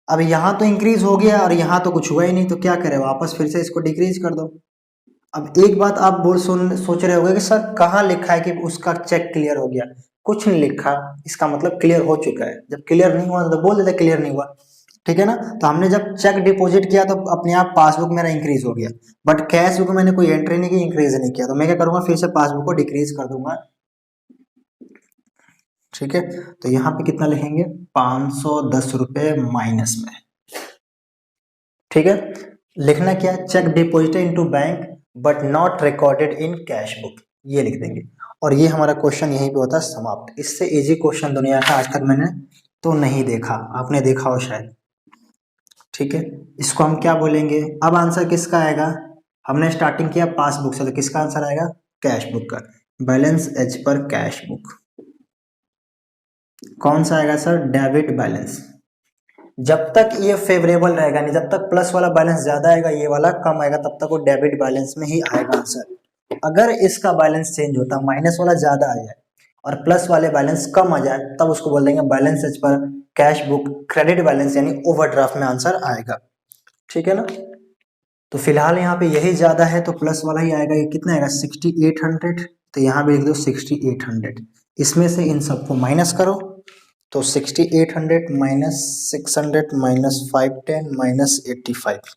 अब यहाँ तो इंक्रीज हो गया और यहाँ तो कुछ हुआ ही नहीं, तो क्या करें, वापस फिर से इसको डिक्रीज कर दो। अब एक बात आप सोच रहे होंगे कि सर कहाँ लिखा है कि उसका चेक क्लियर हो गया। कुछ नहीं लिखा, इसका मतलब क्लियर हो चुका है। जब क्लियर नहीं हुआ तो बोल देते क्लियर नहीं हुआ, ठीक है ना। तो हमने जब चेक डिपॉजिट किया तो अपने आप पासबुक मेरा इंक्रीज हो गया, बट कैश बुक में मैंने कोई एंट्री नहीं की, इंक्रीज नहीं किया। तो मैं क्या करूंगा, फिर से पासबुक को डिक्रीज कर दूंगा, ठीक है। तो यहाँ पे कितना लिखेंगे, 510 रुपए माइनस में, ठीक है। लिखना क्या, check deposited into bank but not recorded in cash book, ये लिख देंगे। और ये हमारा क्वेश्चन यहीं पे होता है समाप्त। इससे इजी क्वेश्चन दुनिया का आज तक मैंने तो नहीं देखा, आपने देखा हो शायद, ठीक है। इसको हम क्या बोलेंगे, अब आंसर किसका आएगा, हमने स्टार्टिंग किया पासबुक से, तो किसका आंसर आएगा, कैश बुक का। Balance as per cash book कौन सा आएगा सर, डेबिट बैलेंस। जब तक ये फेवरेबल रहेगा, नहीं जब तक प्लस वाला बैलेंस ज्यादा आएगा ये वाला कम आएगा, तब तक वो डेबिट बैलेंस में ही आएगा आंसर। अगर इसका बैलेंस चेंज होता, माइनस वाला ज्यादा आ जाए और प्लस वाले बैलेंस कम आ जाए, तब उसको बोल देंगे balance as per cash book credit balance, यानी ओवरड्राफ्ट में आंसर आएगा, ठीक है ना। तो फिलहाल यहाँ पे यही ज्यादा है तो प्लस वाला ही आएगा। ये कितना आएगा, 6800। तो यहाँ भी लिख दो 6800। इसमें से इन सबको माइनस करो, तो 6800 माइनस 600 माइनस 510 माइनस 85,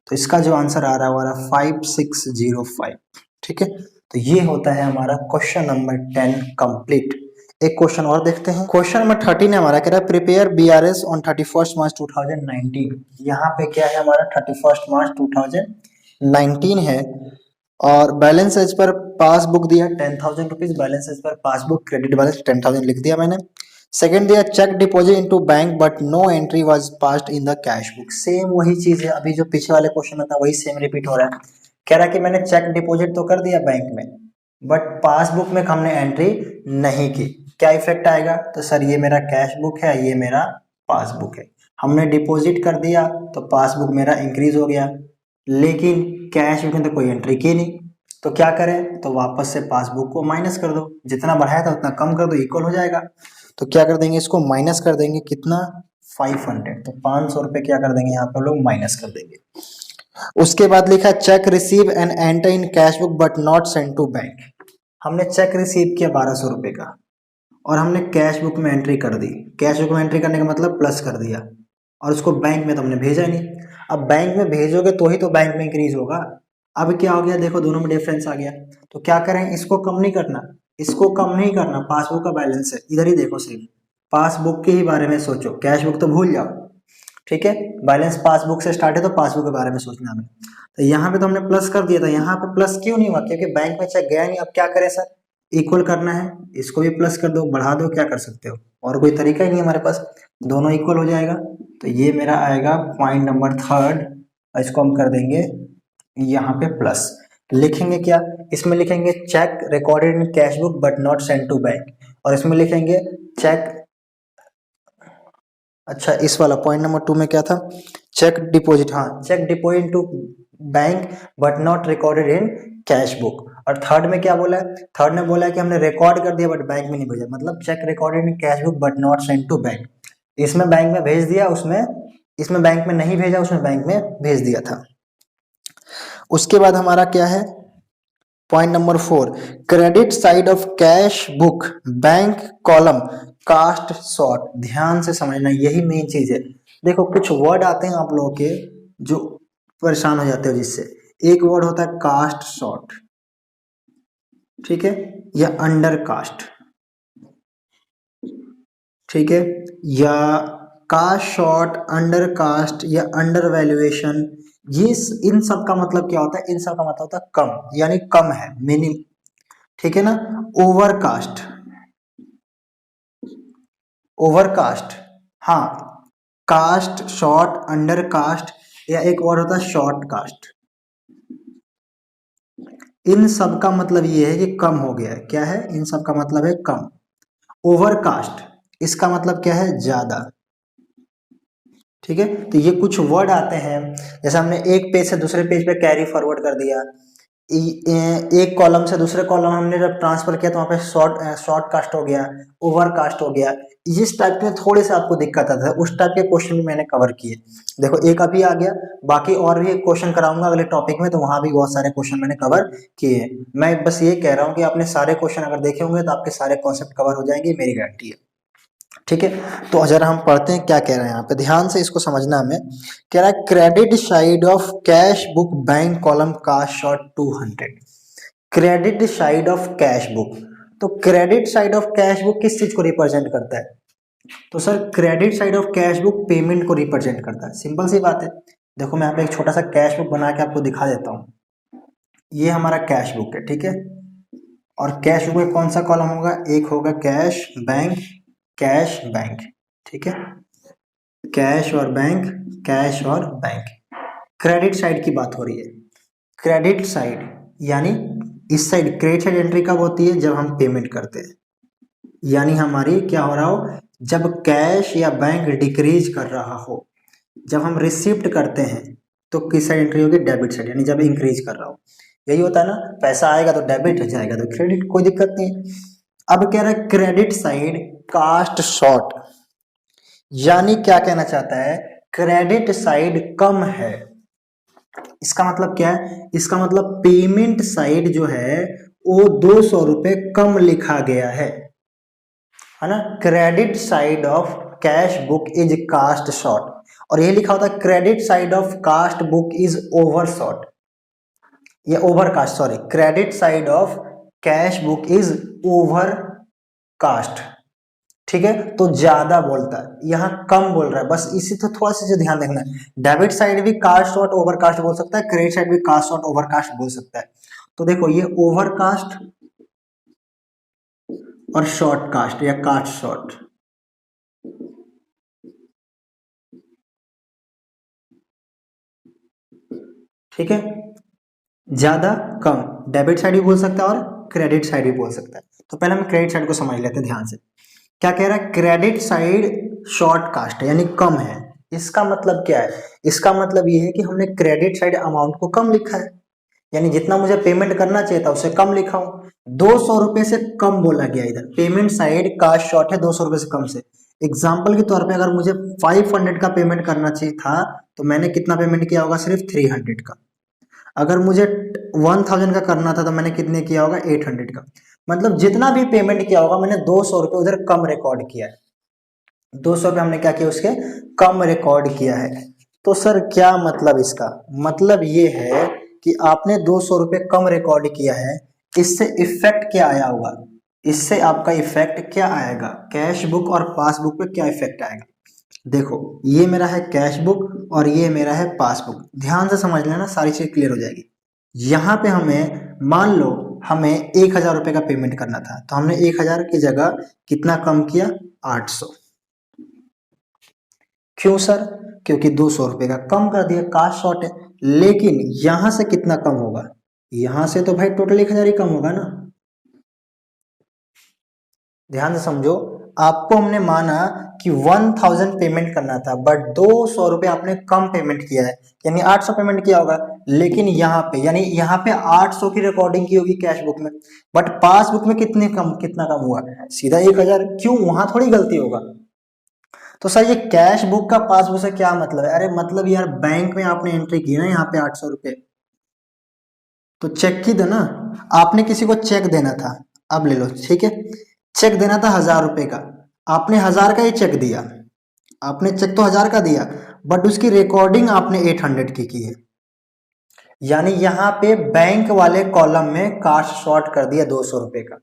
तो इसका जो आंसर आ रहा है हमारा 5605, ठीक है। तो ये होता है हमारा क्वेश्चन नंबर 10 कंप्लीट। एक क्वेश्चन और देखते हैं, क्वेश्चन नंबर 13 है हमारा, कह रहा है प्रिपेयर बीआरएस ऑन 31 मार्च 2019। यहाँ पे क्या है हमारा 31 मार्च 2019 है और बैलेंस एज पर पासबुक दिया 10,000 rupees, balance as per passbook credit balance 10,000 लिख दिया मैंने। सेकंड दिया cheque deposit into bank but no entry was passed in the cash book. Same वही चीज है, अभी जो पिछले वाले क्वेश्चन में था वही सेम रिपीट हो रहा है। कह रहा है कि मैंने चेक डिपॉजिट तो कर दिया बैंक में, बट पासबुक में हमने एंट्री नहीं की, क्या इफेक्ट आएगा, तो सर ये मेरा कैश बुक है, ये मेरा पासबुक है। हमने डिपॉजिट कर दिया तो पासबुक मेरा इंक्रीज हो गया, लेकिन कैश बुक में तो कोई एंट्री की नहीं, तो क्या करें, तो वापस से पासबुक को माइनस कर दो, जितना बढ़ाया था उतना कम कर दो, इक्वल हो जाएगा। तो क्या कर देंगे, इसको माइनस कर देंगे, कितना 500, तो 500 रुपये क्या कर देंगे यहाँ पर लोग माइनस कर देंगे। उसके बाद लिखा cheque receive and enter in cash book but not send to bank. हमने चेक रिसीव किया 1200 रुपये का और हमने कैश बुक में एंट्री कर दी। कैश बुक में एंट्री करने का मतलब प्लस कर दिया, और उसको बैंक में तो हमने भेजा ही नहीं। अब बैंक में भेजोगे तो ही तो बैंक में इंक्रीज होगा। अब क्या हो गया, देखो दोनों में डिफरेंस आ गया। तो क्या करें, इसको कम नहीं करना, इसको कम नहीं करना, पासबुक का बैलेंस है, इधर ही देखो, सिर्फ पासबुक के ही बारे में सोचो, कैश बुक तो भूल जाओ, ठीक है। बैलेंस पासबुक से स्टार्ट है तो पासबुक के बारे में सोचना हमें। तो यहाँ पे तो हमने प्लस कर दिया था, यहाँ पे प्लस क्यों नहीं हुआ, क्योंकि बैंक में चेक गया नहीं। अब क्या करें सर, इक्वल करना है, इसको भी प्लस कर दो, बढ़ा दो, क्या कर सकते हो, और कोई तरीका ही नहीं हमारे पास, दोनों इक्वल हो जाएगा। तो ये मेरा आएगा पॉइंट नंबर 3, इसको हम कर देंगे यहाँ पे प्लस। लिखेंगे क्या, इसमें लिखेंगे cheque recorded in cash book but not send to bank, और इसमें लिखेंगे चेक, अच्छा इस वाला पॉइंट नंबर 2 में क्या था, चेक डिपॉजिट, हाँ cheque deposit to bank but not recorded in cash book. और थर्ड में क्या बोला है, थर्ड में बोला है कि हमने रिकॉर्ड कर दिया बट बैंक में नहीं भेजा, मतलब cheque recorded in cash book but not send to bank. इसमें बैंक में भेज दिया, उसमें इसमें बैंक में नहीं भेजा, उसमें बैंक में भेज दिया था। उसके बाद हमारा क्या है, point number 4, credit side of cash book bank column cast short. ध्यान से समझना, यही मेन चीज है। देखो कुछ वर्ड आते हैं आप लोगों के जो परेशान हो जाते हो, जिससे एक वर्ड होता है कास्ट शॉर्ट, ठीक है, या अंडर कास्ट, ठीक है, या कास्ट शॉर्ट, अंडर कास्ट या अंडर वैल्यूएशन। ये इन सब का मतलब क्या होता है, इन सब का मतलब होता है कम, यानी कम है, मिनिमम, ठीक है ना। ओवरकास्ट, ओवरकास्ट, हाँ, कास्ट शॉर्ट, अंडर कास्ट, या एक और होता है शॉर्ट कास्ट। इन सब का मतलब ये है कि कम हो गया है, क्या है, इन सब का मतलब है कम। ओवरकास्ट, इसका मतलब क्या है, ज्यादा, ठीक है। तो ये कुछ वर्ड आते हैं, जैसे हमने एक पेज से दूसरे पेज पे कैरी फॉरवर्ड कर दिया, एक कॉलम से दूसरे कॉलम हमने जब ट्रांसफर किया तो वहाँ पे शॉर्ट कास्ट हो गया, ओवर कास्ट हो गया। इस टाइप के थोड़े से आपको दिक्कत आता है, उस टाइप के क्वेश्चन भी मैंने कवर किए। देखो एक अभी आ गया, बाकी और भी एक क्वेश्चन कराऊंगा अगले टॉपिक में, तो वहां भी बहुत सारे क्वेश्चन मैंने कवर किए। मैं बस ये कह रहा हूँ कि आपने सारे क्वेश्चन अगर देखे होंगे तो आपके सारे कॉन्सेप्ट कवर हो जाएंगे, मेरी गारंटी है, ठीक है। तो जरा हम पढ़ते हैं क्या कह रहे हैं यहाँ पे, ध्यान से इसको समझना हमें। कह रहा है credit side of cash book bank column cast short 200। Credit side of cash book, तो credit side of cash book किस चीज को रिप्रेजेंट करता है, तो sir credit side of cash book payment को रिप्रेजेंट करता है, सिंपल सी बात है। देखो मैं यहाँ पे एक छोटा सा कैश बुक बना के आपको दिखा देता हूँ। ये हमारा कैश बुक है, ठीक है, और कैश बुक में कौन सा कॉलम होगा, एक होगा कैश बैंक, कैश बैंक, ठीक है, कैश और बैंक, कैश और बैंक। क्रेडिट साइड की बात हो रही है, क्रेडिट साइड यानी इस साइड, क्रेडिट साइड एंट्री कब होती है, जब हम पेमेंट करते हैं, यानी हमारी क्या हो रहा हो, जब कैश या बैंक डिक्रीज कर रहा हो। जब हम रिसिप्ट करते हैं तो किस साइड एंट्री होगी, डेबिट साइड, यानी जब इंक्रीज कर रहा हो। यही होता है ना, पैसा आएगा तो डेबिट, जाएगा तो क्रेडिट, कोई दिक्कत नहीं। अब कह रहा है क्रेडिट साइड कास्ट शॉर्ट, यानी क्या कहना चाहता है, क्रेडिट साइड कम है। इसका मतलब क्या है, इसका मतलब पेमेंट साइड जो है वो 200 रुपए कम लिखा गया है ना। Credit side of cash book is cast short, और ये लिखा होता है credit side of cast book is over short, ये over cast, sorry, credit side of cash book is over cast, ठीक है, तो ज्यादा बोलता है, यहाँ कम बोल रहा है, बस इसी तो थोड़ा सा ध्यान रखना है। डेबिट साइड भी कास्ट शॉर्ट ओवर कास्ट बोल सकता है, क्रेडिट साइड भी कास्ट शॉर्ट ओवर कास्ट बोल सकता है। तो देखो ये ओवर कास्ट और शॉर्ट कास्ट या कास्ट शॉर्ट, ठीक है, ज्यादा कम, डेबिट साइड भी बोल सकता है और क्रेडिट साइड भी बोल सकता है। तो पहले हम क्रेडिट साइड को समझ लेते हैं ध्यान से। क्या कह रहा है, क्रेडिट साइड शॉर्ट कास्ट है यानी कम है। इसका मतलब क्या है? इसका मतलब ये है कि हमने क्रेडिट साइड अमाउंट को कम लिखा है, यानी जितना मुझे पेमेंट करना चाहिए था उससे कम लिखा हूं। 200 रुपए से कम बोला गया, इधर पेमेंट साइड कास्ट शॉर्ट है 200 रुपए से कम से। एग्जाम्पल के तौर पे अगर मुझे 500 का पेमेंट करना चाहिए था तो मैंने कितना पेमेंट किया होगा? सिर्फ 300 का। अगर मुझे 1000 का करना था तो मैंने कितने किया होगा? 800 का। मतलब जितना भी पेमेंट किया होगा मैंने 200 रुपए उधर कम रिकॉर्ड किया है। 200 रुपए हमने क्या किया? उसके कम रिकॉर्ड किया है। तो सर क्या मतलब इसका? मतलब ये है कि आपने 200 रुपए कम रिकॉर्ड किया है, इससे इफेक्ट क्या आया होगा? इससे आपका इफेक्ट क्या आएगा? कैश बुक और पासबुक पे क्या इफेक्ट आएगा? देखो ये मेरा है कैश बुक और ये मेरा है पासबुक। ध्यान से समझ लेना, सारी चीज क्लियर हो जाएगी। यहाँ पे हमें मान लो हमें 1000 रुपए का पेमेंट करना था तो हमने 1000 की जगह कितना कम किया? 800। क्यों सर? क्योंकि 200 रुपए का कम कर दिया, कास्ट शॉर्ट है। लेकिन यहां से कितना कम होगा? यहां से तो भाई टोटल 1000 ही कम होगा ना। ध्यान से समझो, आपको हमने माना कि 1000 पेमेंट करना था बट 200 रुपए आपने कम पेमेंट किया है, यानी 800 पेमेंट किया होगा। लेकिन यहाँ पे यानी यहाँ पे 800 की रिकॉर्डिंग की होगी कैश बुक में, बट पासबुक में कितना कम हुआ? सीधा 1000। क्यों? वहां थोड़ी गलती होगा। तो सर ये कैश बुक का पासबुक से क्या मतलब है? अरे मतलब यार बैंक में आपने एंट्री की ना यहाँ पे 800 रुपए, तो चेक की दो ना। आपने किसी को चेक देना था, अब ले लो, ठीक है। चेक देना था 1000 रुपए का, आपने 1000 का ही चेक दिया। आपने चेक तो 1000 का दिया बट उसकी रिकॉर्डिंग आपने 800 की है। यानी यहाँ पे बैंक वाले कॉलम में कास्ट शॉर्ट कर दिया 200 रुपए का।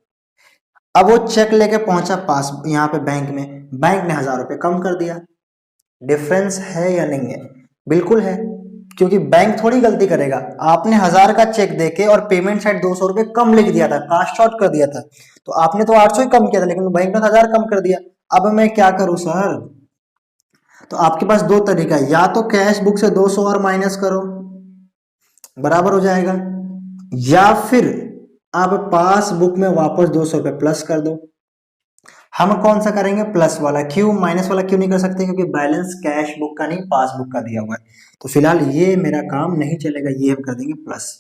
अब वो चेक लेके पहुंचा पास यहाँ पे बैंक में, बैंक ने 1000 रुपए कम कर दिया। डिफरेंस है या नहीं है? बिल्कुल है, क्योंकि बैंक थोड़ी गलती करेगा। आपने 1000 का चेक देके और पेमेंट साइड 200 रुपए कम लिख दिया था, कास्ट शॉर्ट कर दिया था, तो आपने तो 800 ही कम किया था लेकिन बैंक ने 1000 कम कर दिया। अब मैं क्या करूं सर? तो आपके पास दो तरीका है, या तो कैश बुक से 200 और माइनस करो, बराबर हो जाएगा, या फिर आप पासबुक में वापस 200 रुपए प्लस कर दो। हम कौन सा करेंगे? प्लस वाला। क्यों? माइनस वाला क्यों नहीं कर सकते? क्योंकि बैलेंस कैश बुक का नहीं पासबुक का दिया हुआ है। तो फिलहाल ये मेरा काम नहीं चलेगा, ये हम कर देंगे प्लस।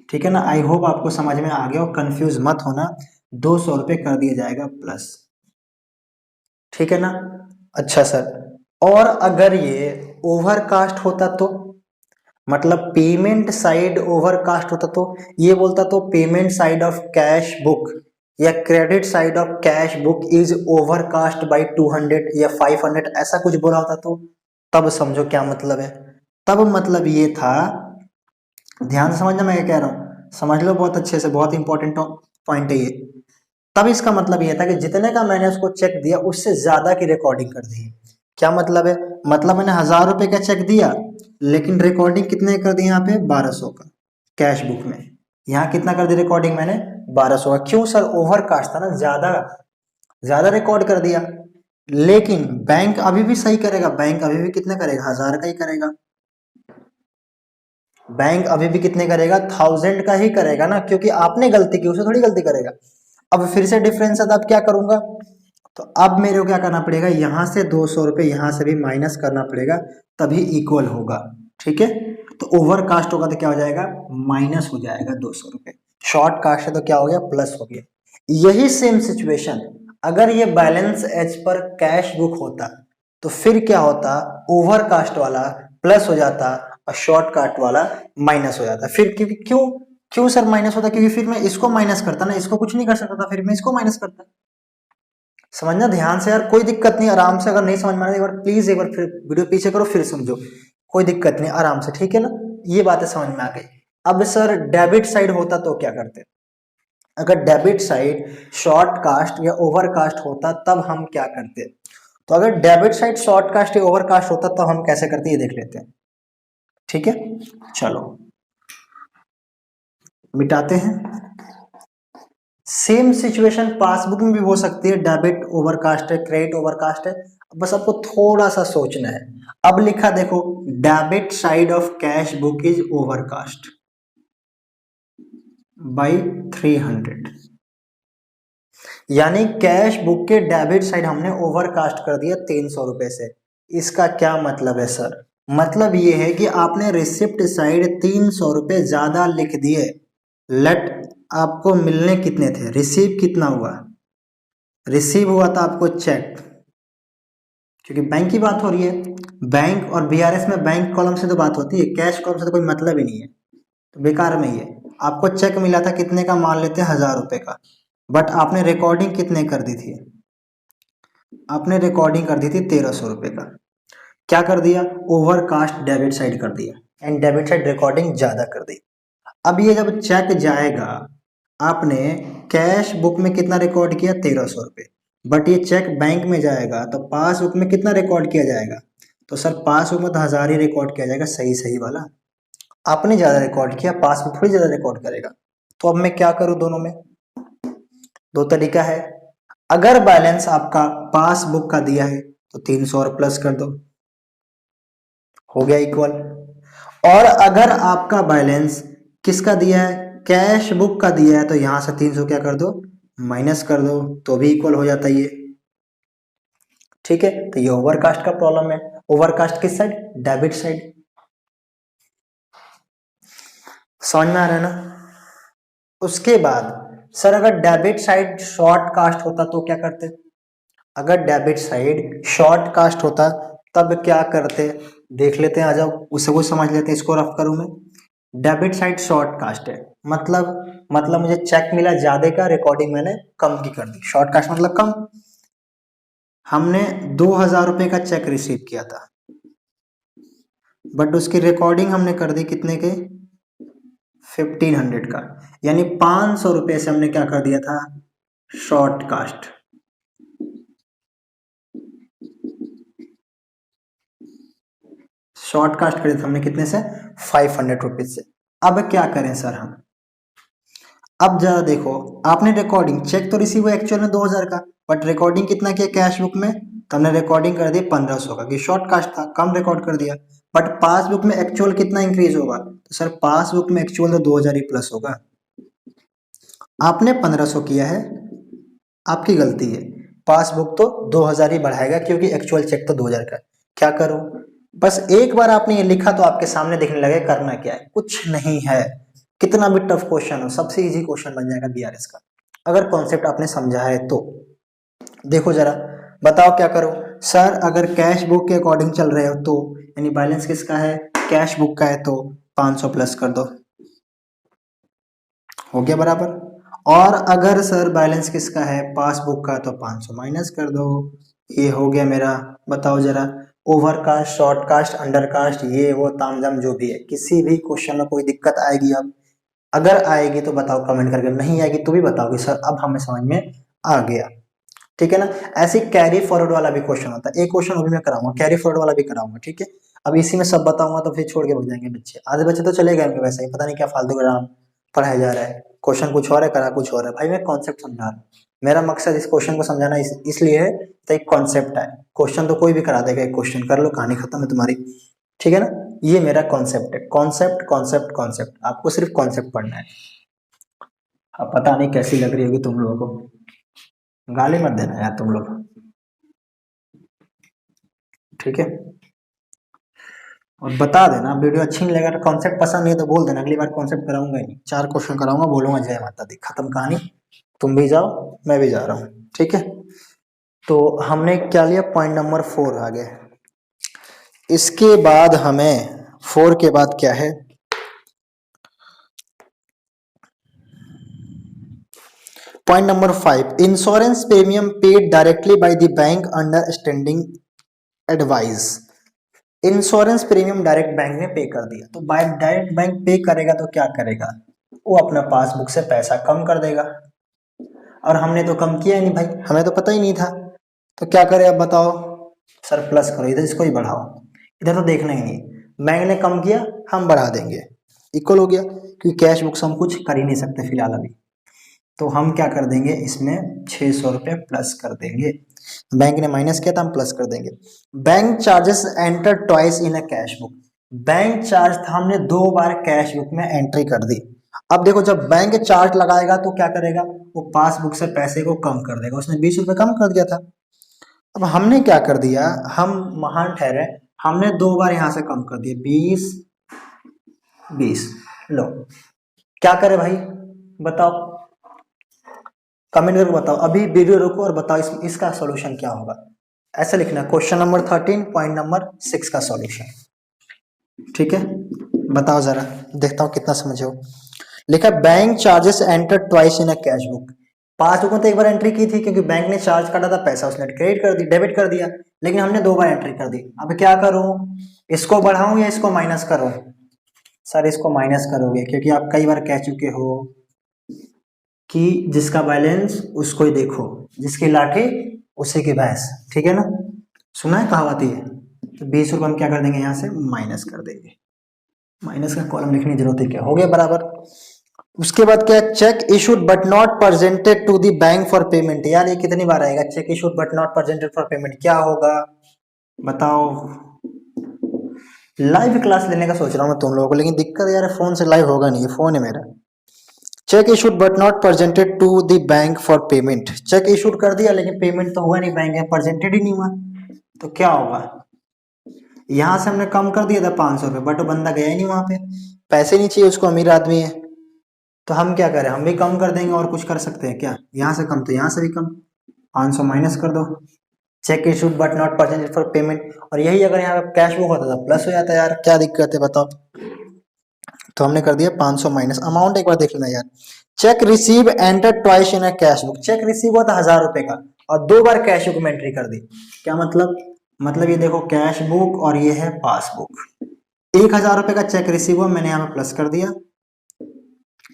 ठीक है ना? आई होप आपको समझ में आ गया हो, कंफ्यूज मत होना। 200 रुपए कर दिया जाएगा प्लस, ठीक है ना? अच्छा सर, और अगर ये ओवरकास्ट होता तो, मतलब पेमेंट साइड ओवरकास्ट होता तो, ये बोलता तो payment side of cash book या credit side of cash book is overcast by 200 या 500, ऐसा कुछ बोला होता तो तब समझो क्या मतलब है। तब मतलब ये था, ध्यान से समझना मैं क्या कह रहा हूं, समझ लो बहुत अच्छे से, बहुत इंपॉर्टेंट पॉइंट है ये। तब इसका मतलब ये था कि जितने का मैंने उसको चेक दिया उससे ज्यादा की रिकॉर्डिंग कर दी। क्या मतलब है? मतलब मैंने 1000 रुपए का चेक दिया लेकिन रिकॉर्डिंग कितने कर दी? यहाँ पे 1200 का कैश बुक में। यहाँ कितना कर दी रिकॉर्डिंग मैंने? 1200 का। क्यों सर? ओवरकास्ट था ना, ज्यादा ज्यादा रिकॉर्ड कर दिया। लेकिन बैंक अभी भी सही करेगा, बैंक अभी भी कितने करेगा? 1000 का ही करेगा। बैंक अभी भी कितने करेगा? 1000 का ही करेगा ना, क्योंकि आपने गलती की, उसे थोड़ी गलती करेगा। अब फिर से डिफरेंस है तो अब क्या करूंगा? तो अब मेरे को क्या करना पड़ेगा? यहां से 200 रुपए यहां से भी माइनस करना पड़ेगा, तभी इक्वल होगा। ठीक है, तो ओवरकास्ट होगा तो क्या हो जाएगा? माइनस हो जाएगा 200 रुपए। शॉर्ट कास्ट है तो क्या हो गया? प्लस हो गया। यही सेम सिचुएशन अगर ये बैलेंस एच पर कैश बुक होता तो फिर क्या होता? ओवरकास्ट वाला प्लस हो जाता और शॉर्ट काट वाला माइनस हो जाता। फिर क्यों क्यों सर माइनस होता? क्योंकि फिर मैं इसको माइनस करता ना, इसको कुछ नहीं कर सकता था, फिर मैं इसको माइनस करता। समझना ध्यान से यार, कोई दिक्कत नहीं, आराम से। अगर नहीं समझ में आ रहा एक बार प्लीज एक बार फिर वीडियो पीछे करो फिर समझो, कोई दिक्कत नहीं, आराम से, ठीक है ना? ये बातें समझ में आ गई। अब सर डेबिट साइड होता तो क्या करते? अगर डेबिट साइड शॉर्ट कास्ट या ओवर कास्ट होता तब हम क्या करते? तो अगर डेबिट साइड शॉर्ट कास्ट या ओवर कास्ट होता तो हम कैसे करते ये देख लेते हैं। ठीक है, चलो मिटाते हैं। सेम सिचुएशन पासबुक में भी हो सकती है, डेबिट ओवरकास्ट है, क्रेडिट ओवरकास्ट है, बस आपको थोड़ा सा सोचना है। अब लिखा देखो, debit side of cash book is overcast by 300। यानी कैश बुक के डेबिट साइड हमने ओवरकास्ट कर दिया 300 रुपए से। इसका क्या मतलब है सर? मतलब ये है कि आपने रिसिप्ट साइड 300 रुपए ज्यादा लिख दिए। लेट आपको मिलने कितने थे, रिसीव कितना हुआ? रिसीव हुआ था आपको चेक, क्योंकि बैंक की बात हो रही है। बैंक और बीआरएस में बैंक कॉलम से तो बात होती है, कैश कॉलम से तो कोई मतलब ही नहीं है, तो बेकार में ही है। आपको चेक मिला था कितने का, मान लेते हैं 1000 रुपए का, बट आपने रिकॉर्डिंग कितने कर दी थी? आपने रिकॉर्डिंग कर दी थी 1300 रुपए का। क्या कर दिया? ओवरकास्ट डेबिट साइड कर दिया एंड डेबिट साइड रिकॉर्डिंग ज्यादा कर दी। अब ये जब चेक जाएगा, आपने कैश बुक में कितना रिकॉर्ड किया? 1300 रुपए, बट ये चेक बैंक में जाएगा तो पासबुक में कितना रिकॉर्ड किया जाएगा? तो सर पासबुक में तो 1000 ही रिकॉर्ड किया जाएगा, सही सही वाला। आपने ज्यादा रिकॉर्ड किया, पासबुक थोड़ी ज्यादा रिकॉर्ड करेगा। तो अब मैं क्या करूं, दोनों में दो तरीका है। अगर बैलेंस आपका पासबुक का दिया है तो 300 और प्लस कर दो, हो गया इक्वल। और अगर आपका बैलेंस किसका दिया है? कैश बुक का दिया है, तो यहां से 300 क्या कर दो, माइनस कर दो, तो भी इक्वल हो जाता है ये। ठीक है, तो ये ओवरकास्ट का प्रॉब्लम है। ओवरकास्ट किस साइड? Debit side. समझ में आ रहा है ना? उसके बाद सर अगर डेबिट साइड शॉर्ट कास्ट होता तो क्या करते? अगर डेबिट साइड शॉर्ट कास्ट होता तब क्या करते, देख लेते हैं, आ जाओ उसे वो समझ लेते हैं। इसको रफ करूं मैं। डेबिट साइड शॉर्ट कास्ट है, मतलब मुझे चेक मिला ज्यादा का, रिकॉर्डिंग मैंने कम की कर दी। शॉर्ट कास्ट मतलब कम। हमने 2000 रुपए का चेक रिसीव किया था, बट उसकी रिकॉर्डिंग हमने कर दी कितने के? 1500 का। यानी 500 रुपए से हमने क्या कर दिया था? Short cast. शॉर्ट कास्ट कर दिया था हमने कितने से? 500 रुपीज से। अब क्या करें सर हम? अब जरा देखो, आपने रिकॉर्डिंग, चेक तो रिसीव हुआ एक्चुअल में 2000 का, बट रिकॉर्डिंग कितना किया कैश बुक में? तो हमने रिकॉर्डिंग कर दी 1500 का, कि शॉर्ट कास्ट था, कम रिकॉर्ड कर दिया। बट पासबुक में एक्चुअल कितना इंक्रीज होगा? तो सर पासबुक में एक्चुअल तो 2000 ही प्लस होगा। आपने 1500 किया है, आपकी गलती है। पासबुक तो 2000 ही बढ़ाएगा, क्योंकि एक्चुअल चेक तो 2000 का। क्या करूं? बस एक बार आपने ये लिखा तो आपके सामने दिखने लगे करना क्या है, कुछ नहीं है। कितना भी टफ क्वेश्चन हो, सबसे इजी क्वेश्चन बन जाएगा बीआरएस का, अगर कॉन्सेप्ट आपने समझा है तो। देखो जरा, बताओ क्या करो? सर अगर कैश बुक के अकॉर्डिंग चल रहे हो तो, यानी बैलेंस किसका है? कैश बुक का है, तो 500 प्लस कर दो, हो गया बराबर। और अगर सर बैलेंस किसका है? पासबुक का, तो 500 माइनस कर दो, ये हो गया मेरा। बताओ जरा, ओवरकास्ट, शॉर्टकास्ट, अंडरकास्ट, ये वो तामझाम जो भी है, किसी भी क्वेश्चन में कोई दिक्कत आएगी? अब अगर आएगी तो बताओ कमेंट करके, नहीं आएगी तो भी बताओ कि सर अब हमें समझ में आ गया। ठीक है ना? ऐसे कैरी फॉरवर्ड वाला भी क्वेश्चन होता है, एक क्वेश्चन अभी मैं कराऊंगा, कैरी फॉरवर्ड वाला भी कराऊंगा। ठीक है, अब इसी में सब बताऊंगा तो फिर छोड़ के भाग जाएंगे बच्चे, आधे बच्चे तो चले गए वैसे ही, पता नहीं क्या फालतू का पढ़ाया जा रहा है। क्वेश्चन कुछ और है, करा कुछ और है। भाई मैं कॉन्सेप्ट समझा रहा हूँ, मेरा मकसद इस क्वेश्चन को समझाना इसलिए है तो एक कॉन्सेप्ट है। क्वेश्चन तो कोई भी करा देगा, एक क्वेश्चन कर लो, कहानी खत्म है तुम्हारी। ठीक है ना? ये मेरा कॉन्सेप्ट है, कॉन्सेप्ट कॉन्सेप्ट कॉन्सेप्ट, आपको सिर्फ कॉन्सेप्ट पढ़ना है। अब पता नहीं कैसी लग रही होगी तुम लोगों को, गाली मत देना यार तुम लोग। ठीक है, और बता देना वीडियो अच्छी नहीं लगा तो, कॉन्सेप्ट पसंद नहीं है तो बोल देना, अगली बार कॉन्सेप्ट कराऊंगा ही नहीं, 4 क्वेश्चन कराऊंगा, बोलूंगा जय माता दी, खत्म कहानी। तुम भी जाओ, मैं भी जा रहा हूँ। ठीक है, तो हमने क्या लिया? पॉइंट नंबर 4 आ गया। इसके बाद हमें 4 के बाद क्या है? Point number 5, insurance premium paid directly by the bank under standing advice. Insurance premium direct bank ने पे कर दिया, तो डायरेक्ट बैंक पे करेगा तो क्या करेगा? वो अपना पासबुक से पैसा कम कर देगा, और हमने तो कम किया ही नहीं भाई, हमें तो पता ही नहीं था। तो क्या करें अब बताओ? सर प्लस करो, इधर इसको ही बढ़ाओ, इधर तो देखना ही नहीं। बैंक ने कम किया, हम बढ़ा देंगे, इक्वल हो गया, क्योंकि कैश बुक से हम कुछ कर ही नहीं सकते फिलहाल अभी। तो हम क्या कर देंगे, इसमें 600 रुपये प्लस कर देंगे। बैंक ने माइनस किया था, हम प्लस कर देंगे। Bank charges enter twice in a cash book. Bank charge था, हमने 2 बार कैश बुक में एंट्री कर दी। अब देखो जब बैंक चार्ज लगाएगा तो क्या करेगा, वो पासबुक से पैसे को कम कर देगा, उसने 20 रुपए कम कर दिया था। अब हमने क्या कर दिया, हम महान ठहरे, हमने 2 बार यहां से कम कर दिया, 20 20। लो क्या करे भाई बताओ, कमेंट करके बताओ, अभी वीडियो रोको और बताओ इसका सॉल्यूशन क्या होगा। ऐसा लिखना क्वेश्चन नंबर 13 पॉइंट नंबर 6 का सॉल्यूशन। ठीक है बताओ जरा, देखता हूँ कितना समझे हो। लिखा bank charges enter twice in a cash book. Passbook तो एक बार एंट्री की थी क्योंकि बैंक ने चार्ज काटा था, पैसा उसने क्रेडिट कर दी, डेबिट कर दिया, लेकिन हमने 2 बार एंट्री कर दी। अब क्या करूं, इसको बढ़ाऊं या इसको माइनस करूं? सर इसको माइनस करोगे क्योंकि आप कई बार कह चुके हो कि जिसका बैलेंस उसको ही देखो, जिसकी लाठी उसी की भैंस, ठीक है ना, सुना है कहावत ये। तो 20 रुपये हम क्या कर देंगे, यहाँ से माइनस कर देंगे, माइनस का कॉलम लिखने की जरूरत है क्या, हो गया बराबर। उसके बाद क्या, cheque issued but not presented to the bank for payment. यार ये कितनी बार आएगा, cheque issued but not presented for payment, क्या होगा बताओ। लाइव क्लास लेने का सोच रहा हूँ मैं तुम लोगों को, लेकिन दिक्कत यार फोन से लाइव होगा नहीं, फोन है मेरा। Cheque issued but not presented to the bank for payment, cheque issued कर दिया लेकिन पेमेंट तो हुआ नहीं, बैंक में प्रेजेंटेड ही नहीं हुआ, तो क्या होगा। यहां से हमने कम कर दिया था 500 रुपये, बट वो बंदा गया ही नहीं वहां पे, पैसे नहीं चाहिए उसको, अमीर आदमी है। तो हम क्या करें, हम भी कम कर देंगे, और कुछ कर सकते हैं क्या, यहाँ से कम तो यहाँ से भी कम, 500 माइनस कर दो। Check issued but not presented for payment, और यही अगर यहाँ पे कैश बुक होता था प्लस हो जाता यार, क्या दिक्कत है बताओ। तो हमने कर दिया 500 माइनस, अमाउंट एक बार देख लेना यार। Check receive enter twice in a cash book, check receive हुआ था 1000 रुपए का और 2 बार कैश बुक में एंट्री कर दी, क्या मतलब ये देखो कैश बुक और ये है पासबुक। 1000 रुपए का चेक रिसीव हुआ, मैंने यहाँ पे प्लस कर दिया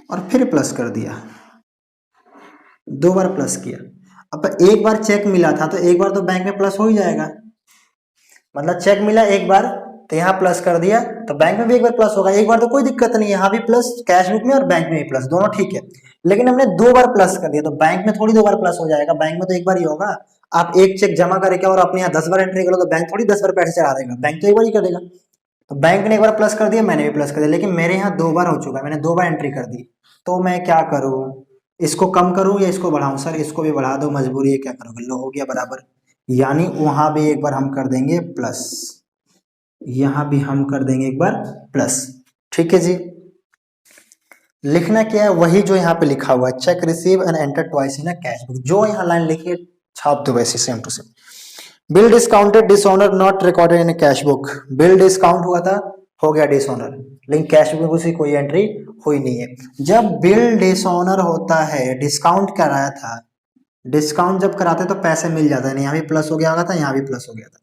और फिर प्लस कर दिया, 2 बार प्लस किया। अब एक बार चेक मिला था तो एक बार तो बैंक में प्लस हो ही जाएगा, मतलब चेक मिला एक बार तो यहाँ प्लस कर दिया तो बैंक में भी एक बार प्लस होगा, एक बार तो कोई दिक्कत नहीं, यहाँ भी प्लस कैश बुक में और बैंक में भी प्लस, दोनों ठीक है। लेकिन हमने 2 बार प्लस कर दिया तो बैंक में थोड़ी 2 बार प्लस हो जाएगा, बैंक में तो एक बार ही होगा। आप एक चेक जमा करके और अपने यहाँ 10 बार एंट्री करो तो बैंक थोड़ी 10 बार पैसे चढ़ा देगा, बैंक तो एक बार ही कर देगा। तो बैंक ने एक बार प्लस कर दिया, मैंने भी प्लस कर दिया, लेकिन मेरे यहाँ 2 बार हो चुका है, मैंने 2 बार एंट्री कर दी। तो मैं क्या करूँ, इसको कम करूँ या इसको बढ़ाऊं? सर इसको भी बढ़ा दो, मजबूरी है, क्या करोगे, लो हो गया बराबर। यानी वहां भी एक बार हम कर देंगे प्लस, यहां भी हम कर देंगे एक बार प्लस, ठीक है जी। लिखना क्या है, वही जो यहाँ पे लिखा हुआ है, cheque receive and enter twice in a cash book, जो यहाँ लाइन लिखी है छाप दो वैसे same to same. Bill discounted dishonour not recorded in cash book, bill discount हुआ था, हो गया डिसऑनर, लेकिन कैश बुक में उसकी कोई एंट्री हुई नहीं है। जब बिल डिसऑनर होता है, डिस्काउंट कराया था, डिस्काउंट जब कराते तो पैसे मिल जाता है, यहाँ भी प्लस हो गया था, यहाँ भी प्लस हो गया था।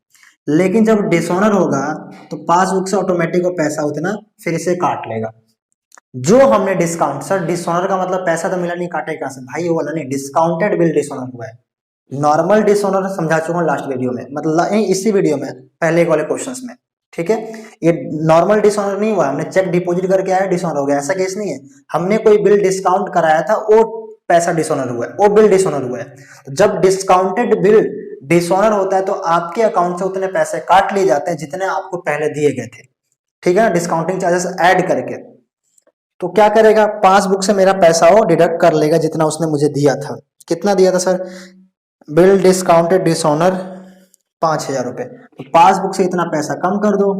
लेकिन जब डिसऑनर होगा तो पासबुक से ऑटोमेटिक वो पैसा उतना फिर इसे काट लेगा जो हमने डिस्काउंट। सर डिसऑनर का मतलब पैसा तो मिला नहीं, काटे कहां से भाई, वो वाला नहीं, डिस्काउंटेड बिल डिसऑनर हुआ है। नॉर्मल डिसऑनर समझा चुका हूँ लास्ट वीडियो में, मतलब इसी वीडियो में पहले वाले क्वेश्चंस में, ठीक है। ये नॉर्मल डिसऑनर नहीं हुआ, हमने चेक डिपॉजिट करके आया डिसऑनर हो गया, ऐसा केस नहीं है। हमने कोई बिल डिस्काउंट कराया था, वो पैसा डिसऑनर हुआ है, वो बिल डिसऑनर हुआ है। तो जब डिस्काउंटेड बिल डिसऑनर होता है तो आपके अकाउंट से उतने पैसे काट लिए जाते हैं जितने आपको पहले दिए गए थे, ठीक है ना, डिस्काउंटिंग चार्जेस ऐड करके। तो क्या करेगा, पासबुक से मेरा पैसा वो डिडक्ट कर लेगा जितना उसने मुझे दिया था। कितना दिया था सर, बिल डिस्काउंटेड डिसऑनर 5000 रुपए, तो पासबुक से इतना पैसा कम कर दो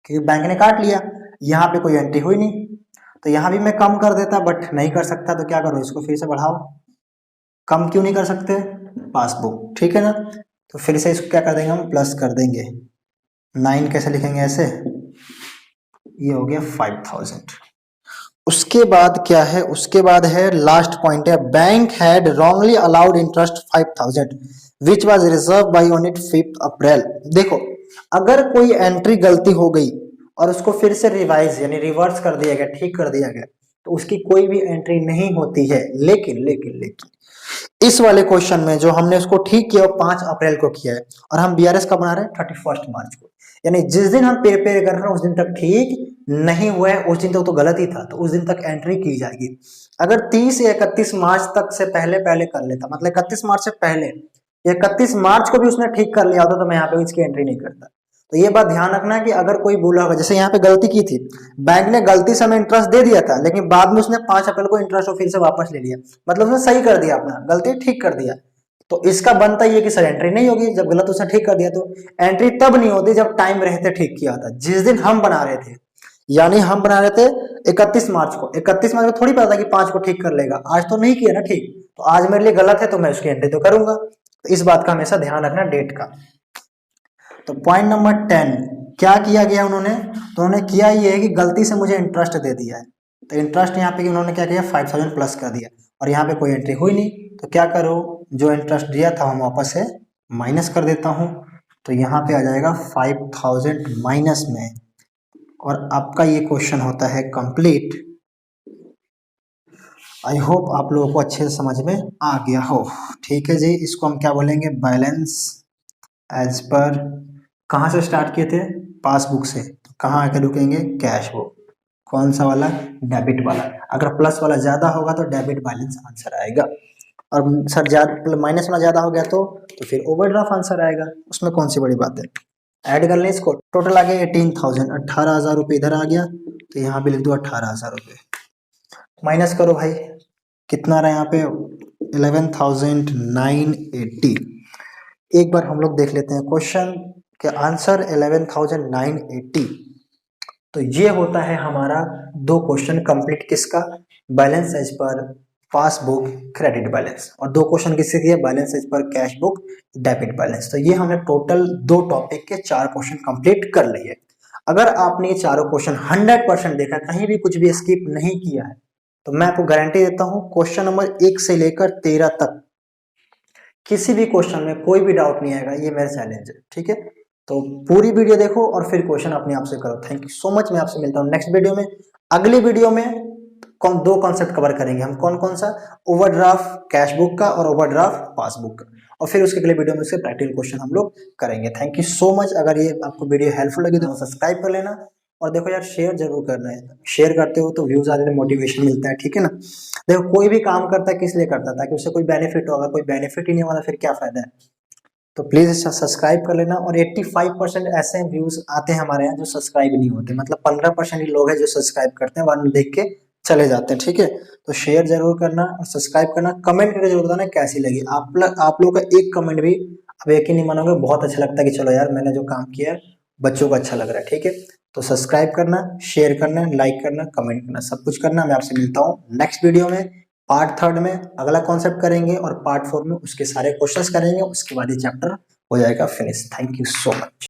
क्योंकि बैंक ने काट लिया, यहाँ पे कोई एंट्री हुई नहीं। तो यहाँ भी मैं कम कर देता बट नहीं कर सकता, तो क्या करूँ, इसको फिर से बढ़ाओ। कम क्यों नहीं कर सकते, पासबुक, ठीक है ना। तो फिर से इसको क्या कर देंगे हम, प्लस कर देंगे। 9 कैसे लिखेंगे ऐसे, ये हो गया 5000। उसके बाद क्या है, उसके बाद है लास्ट पॉइंट है, bank had wrongly allowed interest 5000 which was reserve by on it 5 April. देखो अगर कोई एंट्री गलती हो गई और उसको फिर से रिवाइज यानी रिवर्स कर दिया गया, ठीक कर दिया गया, तो उसकी कोई भी एंट्री नहीं होती है। लेकिन लेकिन लेकिन इस वाले क्वेश्चन में जो हमने उसको ठीक किया वो 5 अप्रैल को किया है और हम बीआरएस का बना रहे हैं 31 मार्च को, यानी जिस दिन हम पे कर रहे हैं उस दिन तक ठीक नहीं हुआ है, उस दिन तक तो गलत ही था, तो उस दिन तक एंट्री की जाएगी। अगर 30 या 31 मार्च तक से पहले पहले कर लेता, मतलब 31 मार्च से पहले या 31 मार्च को भी उसने ठीक कर लिया होता, तो मैं यहाँ पे इसकी एंट्री नहीं करता। तो ये बात ध्यान रखना कि अगर कोई बोला होगा, जैसे यहाँ पे गलती की थी, बैंक ने गलती से हमें इंटरेस्ट दे दिया था, लेकिन बाद में उसने 5 अप्रैल को इंटरेस्ट फिर से वापस ले लिया, मतलब उसने सही कर दिया, अपना गलती ठीक कर दिया। तो इसका बनता ही है कि सर एंट्री नहीं होगी, जब गलत उसने ठीक कर दिया। तो एंट्री तब नहीं होती जब टाइम रहते ठीक किया था, जिस दिन हम बना रहे थे, यानी हम बना रहे थे 31 मार्च को। 31 मार्च को थोड़ी पता था कि 5 को ठीक कर लेगा, आज तो नहीं किया ना ठीक, तो आज मेरे लिए गलत है तो मैं उसकी एंट्री तो करूंगा। तो इस बात का हमेशा ध्यान रखना डेट का। तो पॉइंट नंबर 10 क्या किया गया उन्होंने, तो उन्होंने किया ये है कि गलती से मुझे इंटरेस्ट दे दिया है, तो इंटरेस्ट यहाँ पे उन्होंने क्या किया 5000 प्लस कर दिया, और यहाँ पे कोई एंट्री हुई नहीं, तो क्या करो, जो इंटरेस्ट दिया था हम वापस से माइनस कर देता हूँ, तो यहाँ पे आ जाएगा 5000 माइनस में, और आपका ये क्वेश्चन होता है कंप्लीट। आई होप आप लोगों को अच्छे से समझ में आ गया हो। ठीक है जी, इसको हम क्या बोलेंगे, बैलेंस एज पर, कहाँ से स्टार्ट किए थे, पासबुक से, तो कहाँ आकर रुकेंगे, कैश बुक। कौन सा वाला, डेबिट वाला। अगर प्लस वाला ज्यादा होगा तो डेबिट बैलेंस आंसर आएगा, और सर ज्यादा माइनस वाला ज्यादा हो गया तो फिर ओवरड्राफ्ट आंसर आएगा, उसमें कौन सी बड़ी बात है। ऐड कर लें इसको, टोटल आ गया 18,000, 18,000 रुपये इधर आ गया, तो यहाँ पे लिख दो 18,000 रुपये। माइनस करो भाई, कितना रहा यहाँ पे 11,980। एक बार हम लोग देख लेते हैं क्वेश्चन के आंसर 11,980। तो ये होता है हमारा 2 क्वेश्चन कंप्लीट, किसका, balance as per passbook credit balance, और 2 क्वेश्चन किससे दिए, balance as per cash book debit balance. तो ये हमने टोटल 2 टॉपिक के 4 क्वेश्चन कंप्लीट कर लिए। अगर आपने ये चारों क्वेश्चन 100% देखा, कहीं भी कुछ भी स्किप नहीं किया है, तो मैं आपको गारंटी देता हूं क्वेश्चन नंबर 1 से लेकर 13 तक किसी भी क्वेश्चन में कोई भी डाउट नहीं आएगा, ये मेरा चैलेंज है। ठीक है, तो पूरी वीडियो देखो और फिर क्वेश्चन अपने आप से करो। थैंक यू सो मच, मैं आपसे मिलता हूँ नेक्स्ट वीडियो में। अगली वीडियो में 2 कॉन्सेप्ट कवर करेंगे हम, कौन कौन सा, ओवरड्राफ्ट कैश बुक का और ओवरड्राफ्ट पासबुक का, और फिर उसके अगले वीडियो में उसके प्रैक्टिकल क्वेश्चन हम लोग करेंगे। Thank you so much. अगर ये आपको वीडियो हेल्पफुल लगी तो सब्सक्राइब कर लेना, और देखो यार शेयर जरूर करना है, शेयर करते हो तो व्यूज आते हैं, मोटिवेशन मिलता है। ठीक है ना, देखो कोई भी काम करता है किस लिए करता है, ताकि उससे कोई बेनिफिट हो, अगर कोई बेनिफिट ही नहीं होगा फिर क्या फायदा है। तो प्लीज सब्सक्राइब कर लेना। और 85% ऐसे व्यूज आते हैं हमारे यहाँ जो सब्सक्राइब नहीं होते, मतलब 15% ही लोग हैं जो सब्सक्राइब करते हैं, वरना देख के चले जाते हैं। ठीक है, तो शेयर जरूर करना और सब्सक्राइब करना, कमेंट करके जरूर बताना कैसी लगी। आप लोगों का एक कमेंट भी, अब यकीन नहीं मानोगे, बहुत अच्छा लगता है कि चलो यार मैंने जो काम किया है बच्चों को अच्छा लग रहा है। ठीक है, तो सब्सक्राइब करना, शेयर करना, लाइक करना, कमेंट करना, सब कुछ करना। मैं आपसे मिलता हूँ नेक्स्ट वीडियो में, पार्ट 3 में अगला कॉन्सेप्ट करेंगे, और पार्ट 4 में उसके सारे क्वेश्चंस करेंगे, उसके बाद ये चैप्टर हो जाएगा finish. Thank you so much.